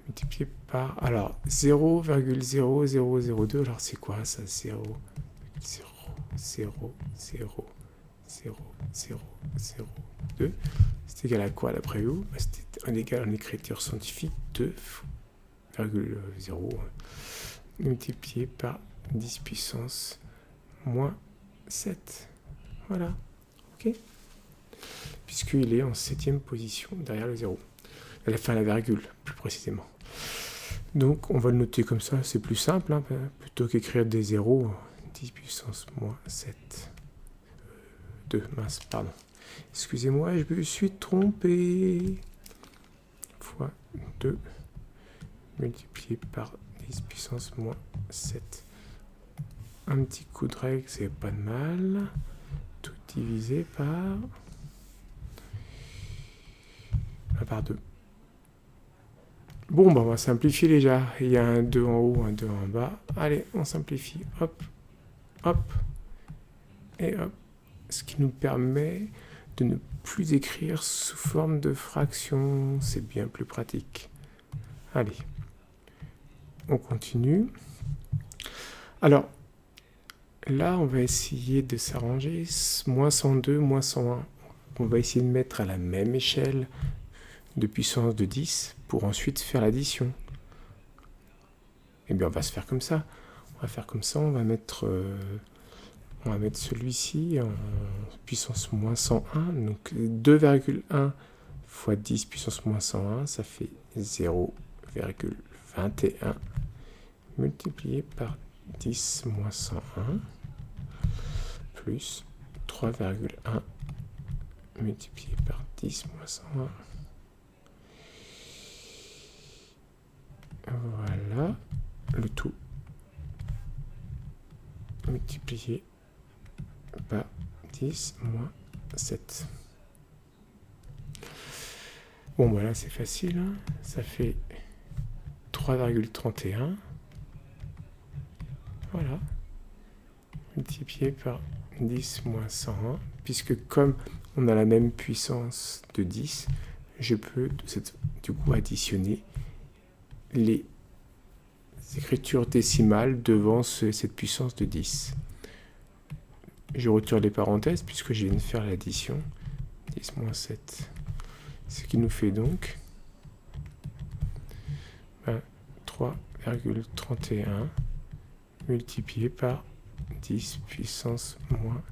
Multiplié par, alors, 0,0002, alors c'est quoi ça? 0, 0, 0, 0, 0, 0, 0, 2. C'est égal à quoi d'après vous? C'est égal en écriture scientifique 2,0 multiplié par 10 puissance moins 7. Voilà. Ok. Puisqu'il est en 7e position derrière le 0. À la fin, la virgule, plus précisément. Donc, on va le noter comme ça, c'est plus simple, hein, plutôt qu'écrire des zéros. 10 puissance moins 7. 2, mince, pardon. Excusez-moi, je me suis trompé. Fois 2 multiplié par 10 puissance moins 7. Un petit coup de règle, c'est pas de mal. Tout divisé par 2. Bon, on va simplifier déjà. Il y a un 2 en haut, un 2 en bas. Allez, on simplifie. Hop, hop, et hop. Ce qui nous permet de ne plus écrire sous forme de fraction. C'est bien plus pratique. Allez, on continue. Alors, là, on va essayer de s'arranger. Moins 102, moins 101. On va essayer de mettre à la même échelle de puissance de 10 pour ensuite faire l'addition. Eh bien, on va se faire comme ça. On va faire comme ça, on va mettre celui-ci en puissance moins 101. Donc 2,1 fois 10 puissance moins 101, ça fait 0,21 multiplié par 10 moins 101 plus 3,1 multiplié par 10 moins 101. Voilà le tout multiplié par 10 moins 7. Bon, bah là, c'est facile. Hein. Ça fait 3,31. Voilà. Multiplié par 10 moins 101. Puisque comme on a la même puissance de 10, je peux du coup additionner les écritures décimales devant cette puissance de 10. Je retire les parenthèses puisque je viens de faire l'addition. 10 moins 7. Ce qui nous fait donc 3,31 multiplié par 10 puissance moins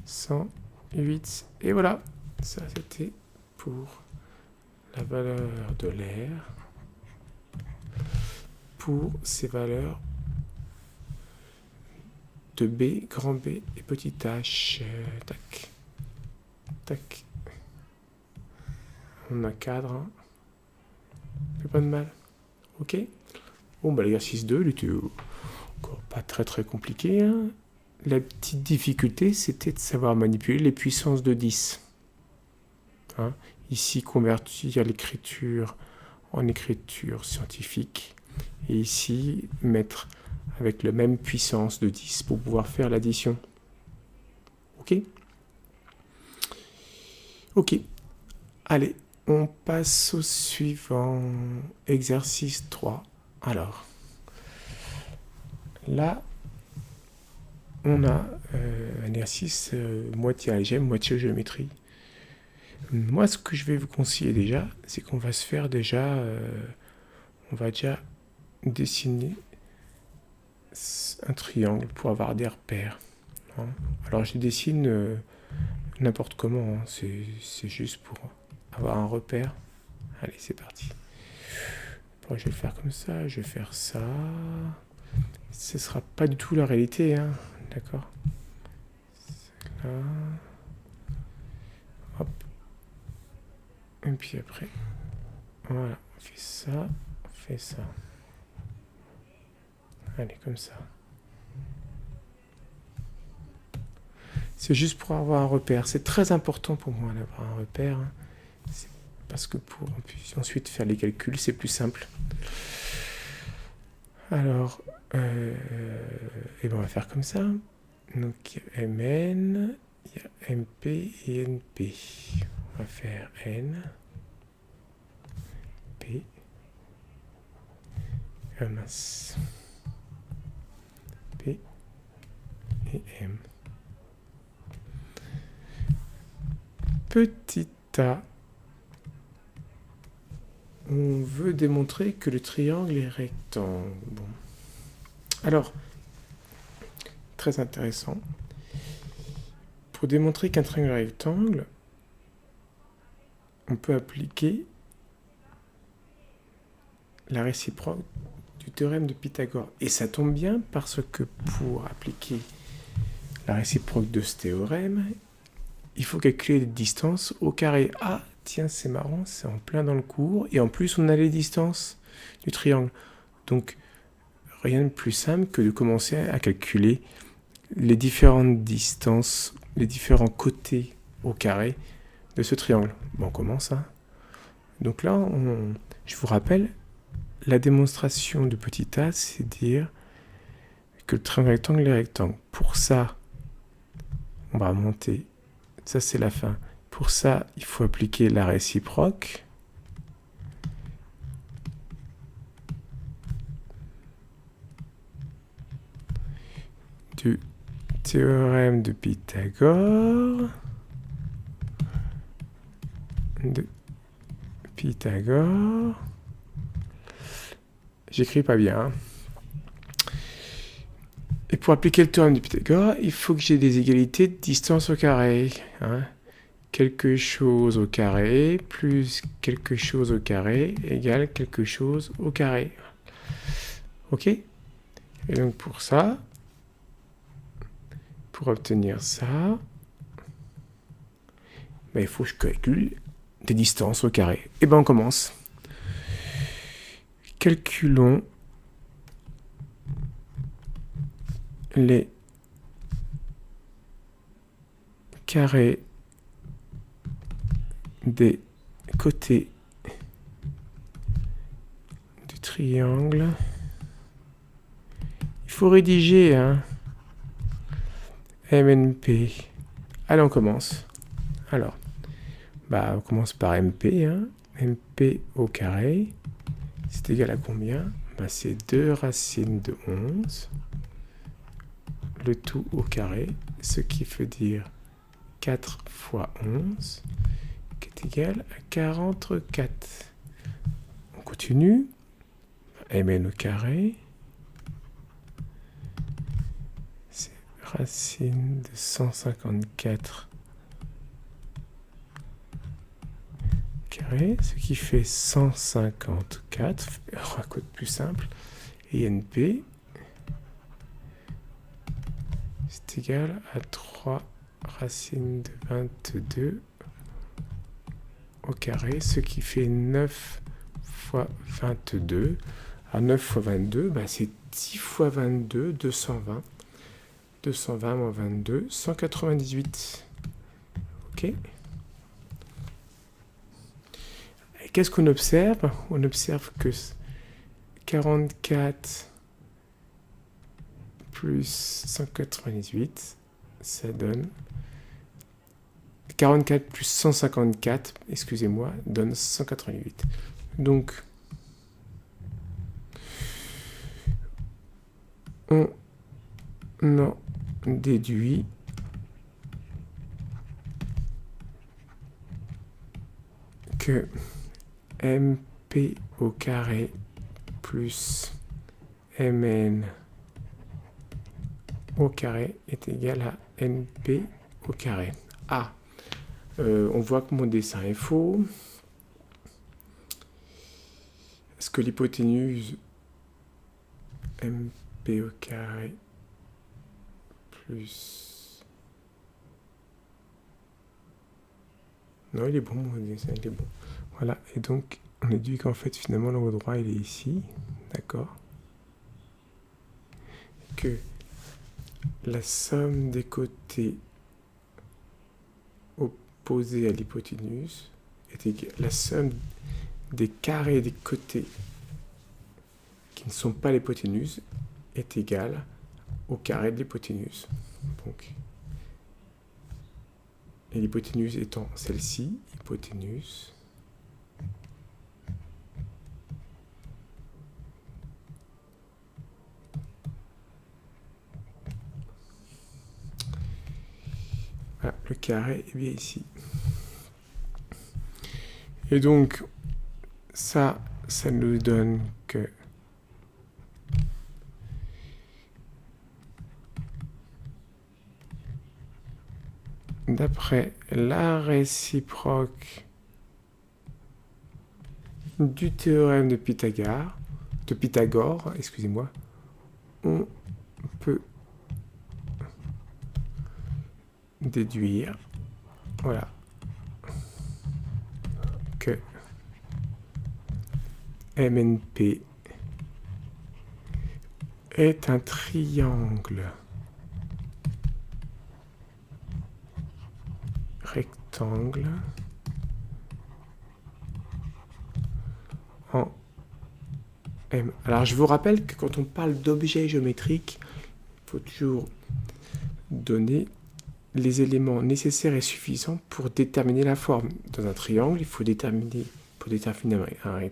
108. Et voilà, ça c'était pour la valeur de l'air, pour ces valeurs de B, grand B et petit h. Tac, tac. On a cadre. Hein. Fait pas de mal. Ok. Bon, bah l'exercice 2, il était encore pas très compliqué. Hein. La petite difficulté, c'était de savoir manipuler les puissances de 10. Hein. Ici, convertir l'écriture en écriture scientifique. Et ici, mettre avec la même puissance de 10 pour pouvoir faire l'addition. Ok? Ok. Allez, on passe au suivant. Exercice 3. Alors, là, on a un exercice moitié algèbre, moitié géométrie. Moi, ce que je vais vous conseiller déjà, c'est qu'on va se faire déjà... on va déjà dessiner un triangle pour avoir des repères. Hein. Alors, je dessine n'importe comment. Hein. C'est juste pour avoir un repère. Allez, c'est parti. Bon, je vais le faire comme ça, je vais faire ça. Ce ne sera pas du tout la réalité, hein. D'accord. Là. Hop. Et puis après, voilà, on fait ça, on fait ça. Allez, comme ça. C'est juste pour avoir un repère. C'est très important pour moi d'avoir un repère. Hein. Parce que pour ensuite faire les calculs, c'est plus simple. Alors, et ben on va faire comme ça. Donc, il y a Mn, il y a Mp et Np. On va faire N, P, mince, P et M. Petit a. On veut démontrer que le triangle est rectangle. Bon. Alors, très intéressant. Pour démontrer qu'un triangle est rectangle, on peut appliquer la réciproque du théorème de Pythagore. Et ça tombe bien parce que pour appliquer la réciproque de ce théorème, il faut calculer les distances au carré. Ah, tiens, c'est marrant, c'est en plein dans le cours. Et en plus, on a les distances du triangle. Donc, rien de plus simple que de commencer à calculer les différentes distances, les différents côtés au carré de ce triangle. Bon, on commence. Hein. Donc là, je vous rappelle, la démonstration de petit a, c'est dire que le triangle rectangle est rectangle. Pour ça, on va monter. Ça, c'est la fin. Pour ça, il faut appliquer la réciproque. Du théorème de Pythagore. J'écris pas bien. Hein. Et pour appliquer le théorème de Pythagore, il faut que j'ai des égalités de distance au carré. Hein. Quelque chose au carré plus quelque chose au carré égale quelque chose au carré. Ok? Et donc pour ça, pour obtenir ça, ben, il faut que je calcule des distances au carré. Et ben on commence. Calculons les carré des côtés du triangle. Il faut rédiger, hein. MNP. Allez, on commence. Alors, on commence par MP, hein. MP au carré, c'est égal à combien? C'est 2 racines de 11, le tout au carré, ce qui veut dire 4 fois 11, qui est égal à 44. On continue. Mn au carré, c'est racine de 154 carré, ce qui fait 154, un code plus simple, et NP, c'est égal à 3 racines de 22 au carré, ce qui fait 9 fois 22. À 9 fois 22, c'est 10 fois 22, 220. 220 moins 22, 198. OK. Qu'est-ce qu'on observe? On observe que 44 plus 198, ça donne 44 plus 154, excusez-moi, donne 188. Donc, on en déduit que MP au carré plus Mn au carré est égal à NP au carré. On voit que mon dessin est faux. Est-ce que l'hypoténuse MP au carré plus... Non, il est bon, mon dessin, il est bon. Voilà, et donc on déduit qu'en fait finalement l'angle droit il est ici, d'accord? Que la somme des côtés opposés à l'hypoténuse est égale, la somme des carrés des côtés qui ne sont pas l'hypoténuse est égale au carré de l'hypoténuse. Donc, et l'hypoténuse étant celle-ci, hypoténuse voilà, le carré est bien ici. Et donc, ça nous donne que d'après la réciproque du théorème de Pythagore, excusez-moi, on peut déduire, voilà, que MNP est un triangle rectangle en M. Alors je vous rappelle que quand on parle d'objets géométriques, il faut toujours donner les éléments nécessaires et suffisants pour déterminer la forme. Dans un triangle, il faut déterminer, pour déterminer un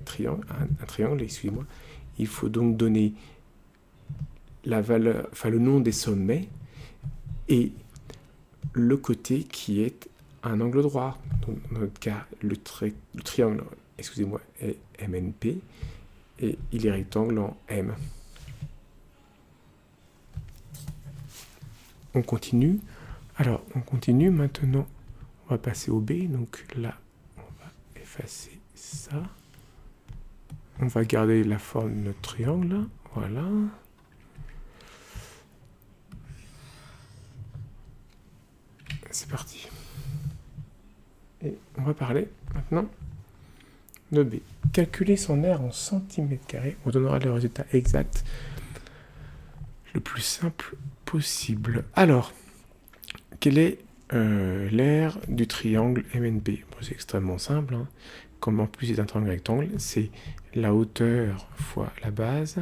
triangle, excusez-moi, il faut donc donner la valeur, le nom des sommets et le côté qui est un angle droit. Donc, dans notre cas, le triangle, excusez-moi, est MNP et il est rectangle en M. On continue. Alors, on continue maintenant. On va passer au B. Donc là, on va effacer ça. On va garder la forme de notre triangle. Voilà. C'est parti. Et on va parler maintenant de B. Calculer son aire en centimètres carrés. On donnera le résultat exact le plus simple possible. Alors, quel est l'aire du triangle MNP. Bon, c'est extrêmement simple, hein. Comme en plus c'est un triangle rectangle, c'est la hauteur fois la base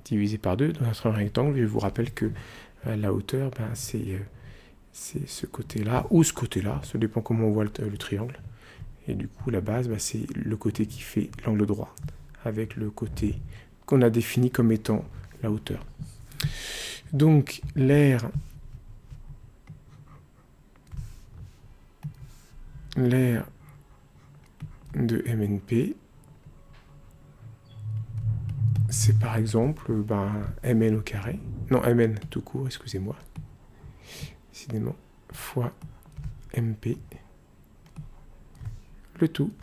divisé par 2. Dans un triangle rectangle, je vous rappelle que la hauteur, c'est ce côté-là ou ce côté-là, ça dépend comment on voit le triangle. Et du coup, la base, c'est le côté qui fait l'angle droit, avec le côté qu'on a défini comme étant la hauteur. Donc, l'aire de MNP, c'est par exemple Mn au carré, non Mn tout court, excusez-moi, décidément, fois MP, le tout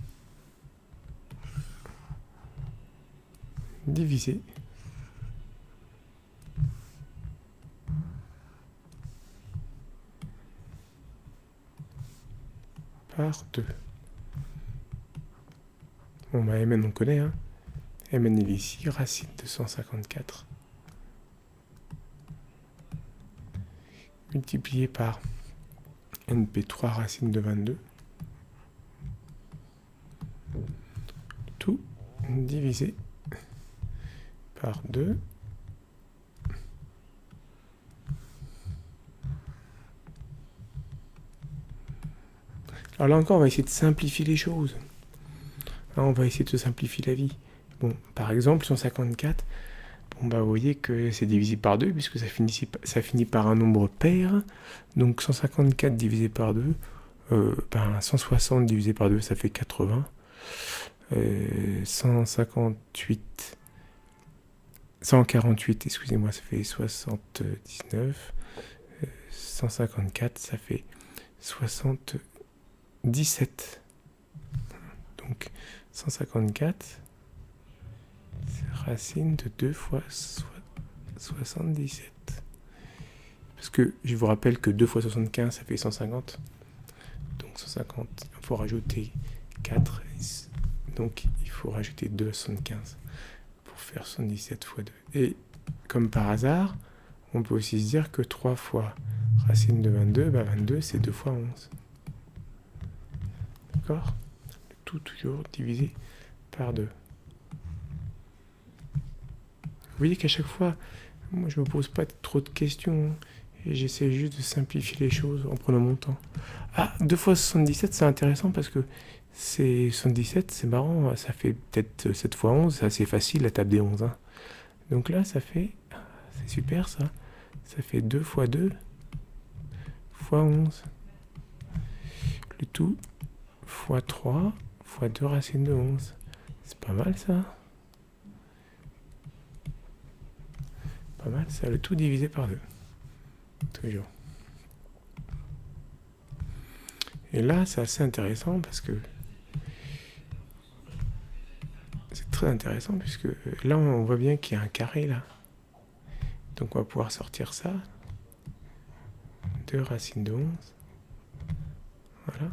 divisé par 2. Bon, Mn on connaît, hein. Mn est ici, racine de 154, multiplié par NP 3 racine de 22, tout divisé par 2. Alors là encore, on va essayer de simplifier les choses. Là, on va essayer de se simplifier la vie. Bon, par exemple, 154, vous voyez que c'est divisé par 2, puisque ça finit par un nombre pair. Donc 154 divisé par 2, 160 divisé par 2, ça fait 80. 148, excusez-moi, ça fait 79. 154, ça fait 77. Donc 154, c'est racine de 2 fois 77. Parce que je vous rappelle que 2 fois 75, ça fait 150. Donc 150, il faut rajouter 4. Donc il faut rajouter 2 à 75 pour faire 77 fois 2. Et comme par hasard, on peut aussi se dire que 3 fois racine de 22, 22 c'est 2 fois 11. D'accord ? Tout toujours divisé par 2. Vous voyez qu'à chaque fois, moi je me pose pas trop de questions, et j'essaie juste de simplifier les choses en prenant mon temps. Ah, 2 fois 77, c'est intéressant parce que c'est 77, c'est marrant, ça fait peut-être 7 fois 11, c'est assez facile la table des 11. Hein. Donc là, ça fait, c'est super ça, ça fait 2 fois 2 fois 11. Le tout fois 3 fois 2 racine de 11. C'est pas mal ça. Pas mal ça, le tout divisé par 2. Toujours. Et là, c'est assez intéressant parce que c'est très intéressant puisque là, on voit bien qu'il y a un carré là. Donc, on va pouvoir sortir ça. 2 racine de 11. Voilà.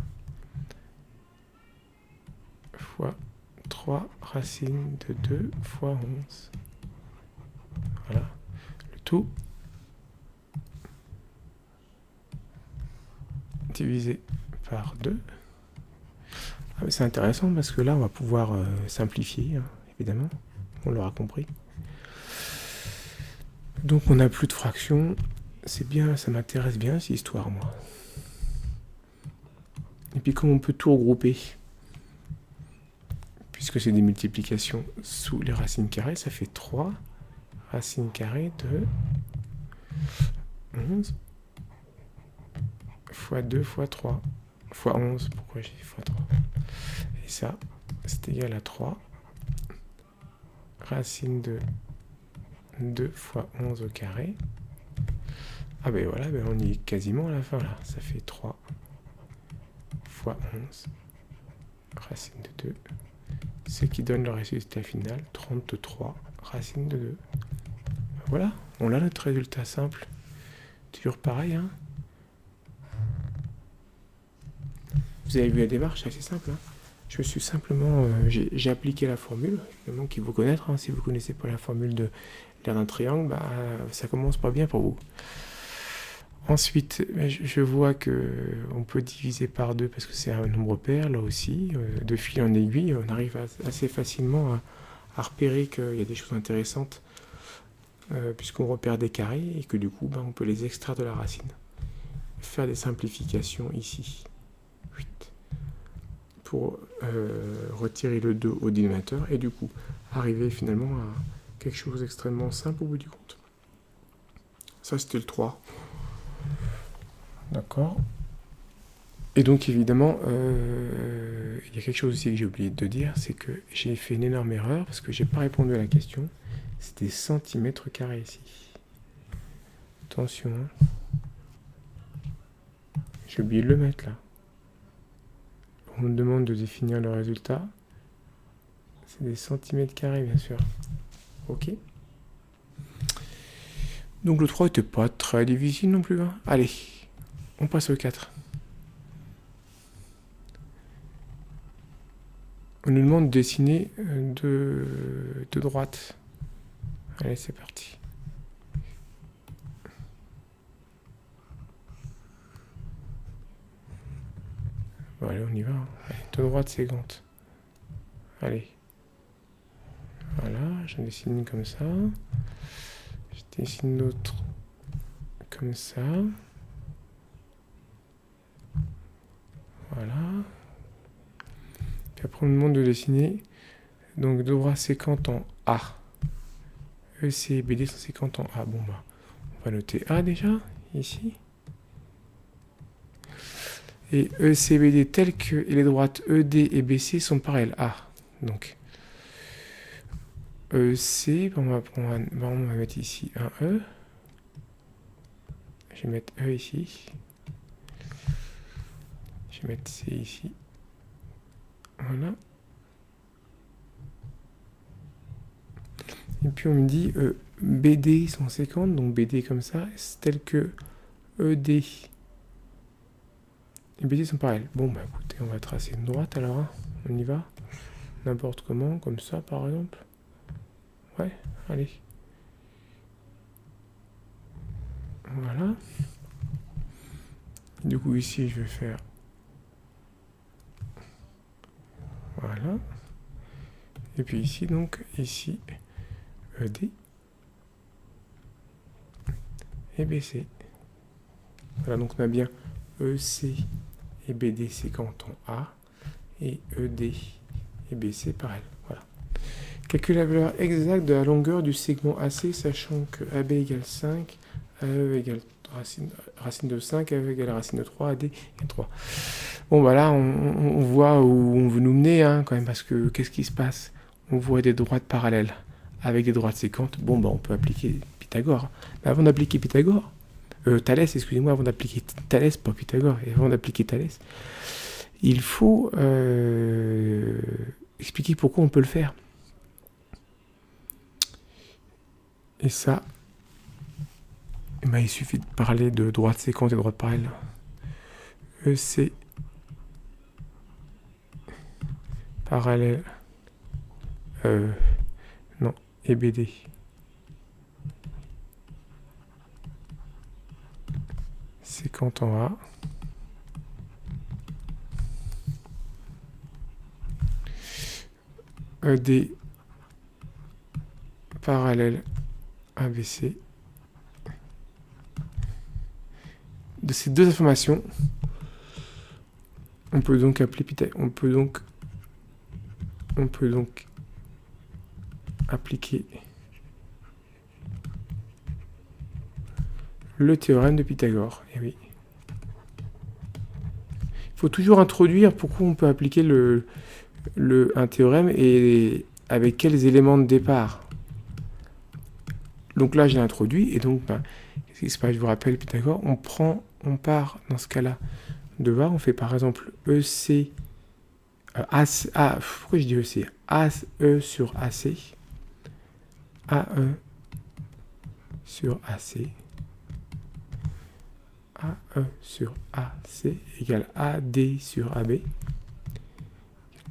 Fois 3 racine de 2 fois 11. Voilà. Le tout divisé par 2. Ah, mais c'est intéressant parce que là, on va pouvoir simplifier, hein, évidemment. On l'aura compris. Donc, on n'a plus de fractions. C'est bien, ça m'intéresse bien, cette histoire, moi. Et puis, comme on peut tout regrouper, puisque c'est des multiplications sous les racines carrées, ça fait 3 racines carrées de 11 fois 2 fois 3 fois 11. Pourquoi j'ai dit fois 3? Et ça, c'est égal à 3 racine de 2 fois 11 au carré. Ah ben voilà, ben on y est quasiment à la fin là. Ça fait 3 fois 11 racine de 2. Ce qui donne le résultat final, 33 racine de 2. Voilà, on a notre résultat simple. Toujours pareil, hein. Vous avez vu la démarche, c'est assez simple. Hein. Je me suis simplement... j'ai appliqué la formule, évidemment qu'il faut connaître. Hein. Si vous ne connaissez pas la formule de l'aire d'un triangle, ça commence pas bien pour vous. Ensuite, je vois que on peut diviser par 2 parce que c'est un nombre pair, là aussi. De fil en aiguille, on arrive assez facilement à repérer qu'il y a des choses intéressantes, puisqu'on repère des carrés et que du coup, on peut les extraire de la racine. Faire des simplifications ici. 8. Pour retirer le 2 au dénominateur et du coup, arriver finalement à quelque chose d'extrêmement simple au bout du compte. Ça, c'était le 3. D'accord. Et donc, évidemment, il y a quelque chose aussi que j'ai oublié de dire, c'est que j'ai fait une énorme erreur parce que j'ai pas répondu à la question. C'était centimètres carrés ici. Attention. J'ai oublié de le mettre là. On me demande de définir le résultat. C'est des centimètres carrés, bien sûr. Ok. Donc le 3 n'était pas très difficile non plus. Hein. Allez, on passe au 4. On nous demande de dessiner de droite. Allez, c'est parti. Bon, allez, on y va. Allez, de droite séquente. Allez. Voilà, je dessine comme ça. Je dessine l'autre comme ça. Voilà. Puis après, on nous demande de dessiner donc deux bras séquentes en A. EC et BD sont séquentes en A. Bon, bah, on va noter A déjà, ici. Et ECBD telles que et les droites ED et BC sont parallèles A. Donc, EC, on va mettre ici un E. Je vais mettre E ici. Je vais mettre C ici. Voilà. Et puis on me dit BD sont séquentes, donc BD comme ça, tel que ED et BD sont pareils. Bon, bah écoutez, on va tracer une droite alors, hein. On y va. N'importe comment, comme ça par exemple. Ouais, allez. Voilà. Du coup ici je vais faire... Voilà. Et puis ici donc, ici, ED et BC. Voilà, donc on a bien EC et BD séquentes en A et ED et BC pareil. Voilà. Calculer la valeur exacte de la longueur du segment AC, sachant que AB égale 5, AE égale racine de 5, AE égale racine de 3, AD égale 3. Bon, bah là, on voit où on veut nous mener, hein, quand même, parce que qu'est-ce qui se passe? On voit des droites parallèles avec des droites séquentes. Bon, bah on peut appliquer Pythagore. Mais avant d'appliquer Pythagore, Thalès, excusez-moi, avant d'appliquer Thalès, pas Pythagore, et avant d'appliquer Thalès, il faut expliquer pourquoi on peut le faire. Et ça, il suffit de parler de droite séquente et droite parallèle. EC parallèle non, et BD. Séquente en A. ED parallèle ABC. De ces deux informations, on peut donc appliquer le théorème de Pythagore. Et oui. Il faut toujours introduire pourquoi on peut appliquer un théorème et avec quels éléments de départ. Donc là, j'ai introduit, et donc, qu'est-ce qui se passe? Je vous rappelle Pythagore, on part dans ce cas-là de A, on fait par exemple EC, pourquoi je dis EC? AE sur AC, AE sur AC, AE sur AC égale AD sur AB,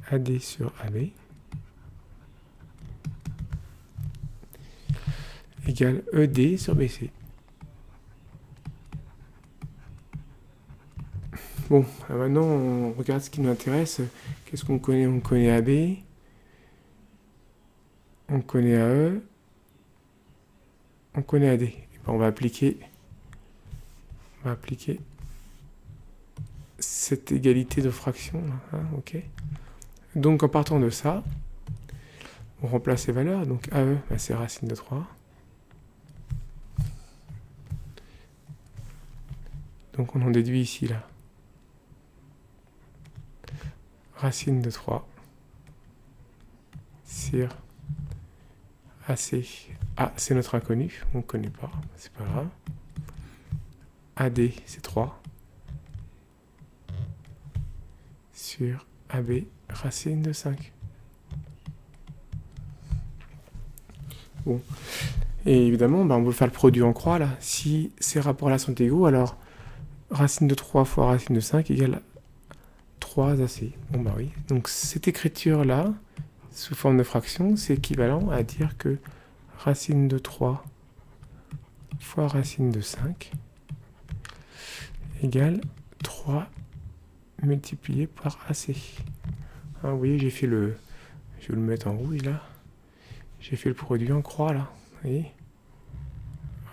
AD sur AB, égale ED sur BC. Bon, maintenant, on regarde ce qui nous intéresse. Qu'est-ce qu'on connaît? On connaît AB. On connaît AE. On connaît AD. Et ben, on va appliquer cette égalité de fractions. Hein, ok. Donc, en partant de ça, on remplace les valeurs. Donc, AE, ben, c'est racine de 3. Donc, on en déduit ici, là. Racine de 3 sur AC. A, c'est notre inconnu, on ne connaît pas, c'est pas grave. AD, c'est 3 sur AB, racine de 5. Bon. Et évidemment, on veut faire le produit en croix, là. Si ces rapports-là sont égaux, alors racine de 3 fois racine de 5 égale 3 AC. Bon, bah oui. Donc, cette écriture-là, sous forme de fraction, c'est équivalent à dire que racine de 3 fois racine de 5 égale 3 multiplié par AC. Ah, vous voyez, j'ai fait le... Je vais le mettre en rouge, là. J'ai fait le produit en croix, là. Vous voyez?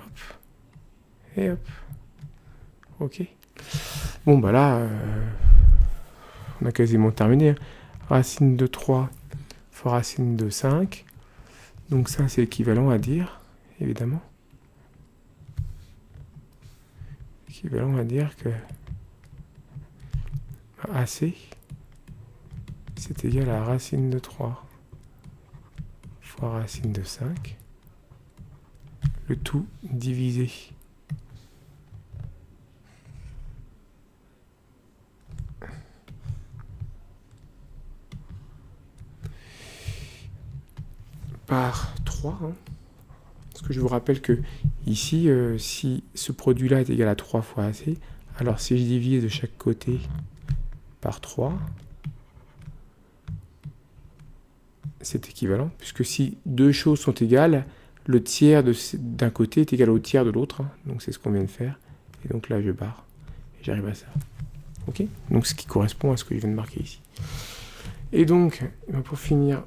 Hop. Et hop. Ok. Bon, bah là, on a quasiment terminé. Racine de 3 fois racine de 5. Donc ça, c'est équivalent à dire, évidemment, équivalent à dire que AC, c'est égal à racine de 3 fois racine de 5, le tout divisé par 3. Hein. Parce que je vous rappelle que ici, si ce produit-là est égal à 3 fois AC, alors si je divise de chaque côté par 3, c'est équivalent, puisque si deux choses sont égales, le tiers d'un côté est égal au tiers de l'autre. Hein. Donc c'est ce qu'on vient de faire. Et donc là, je barre. Et j'arrive à ça. Ok? Donc ce qui correspond à ce que je viens de marquer ici. Et donc, pour finir,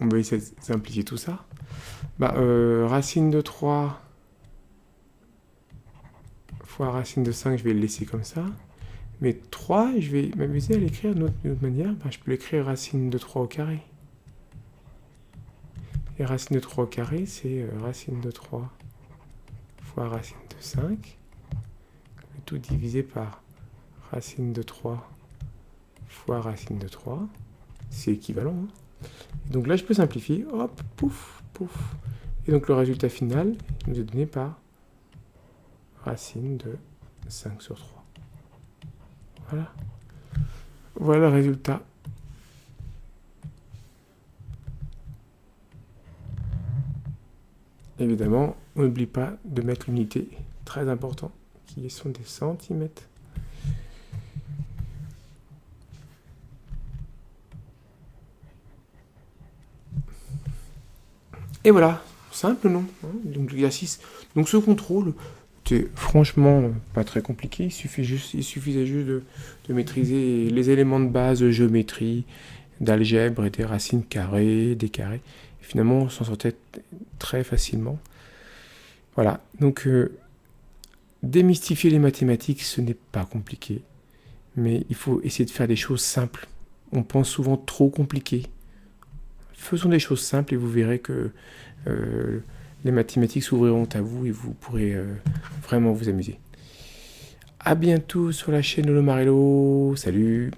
on va essayer de simplifier tout ça. Racine de 3 fois racine de 5, je vais le laisser comme ça. Mais 3, je vais m'amuser à l'écrire d'une autre manière. Je peux l'écrire racine de 3 au carré. Et racine de 3 au carré, c'est racine de 3 fois racine de 5. Le tout divisé par racine de 3 fois racine de 3. C'est équivalent. Hein. Donc là, je peux simplifier. Hop, pouf, pouf. Et donc le résultat final nous est donné par racine de 5 sur 3. Voilà. Voilà le résultat. Évidemment, on n'oublie pas de mettre l'unité, très important, qui sont des centimètres. Et voilà, simple, non? Donc l'exercice. Donc ce contrôle, c'est franchement pas très compliqué. Il suffisait juste de maîtriser les éléments de base de géométrie, d'algèbre et des racines carrées, des carrés. Et finalement, on s'en sortait très facilement. Voilà, donc démystifier les mathématiques, ce n'est pas compliqué. Mais il faut essayer de faire des choses simples. On pense souvent trop compliqué. Faisons des choses simples et vous verrez que les mathématiques s'ouvriront à vous et vous pourrez vraiment vous amuser. À bientôt sur la chaîne Lolo Marello. Salut!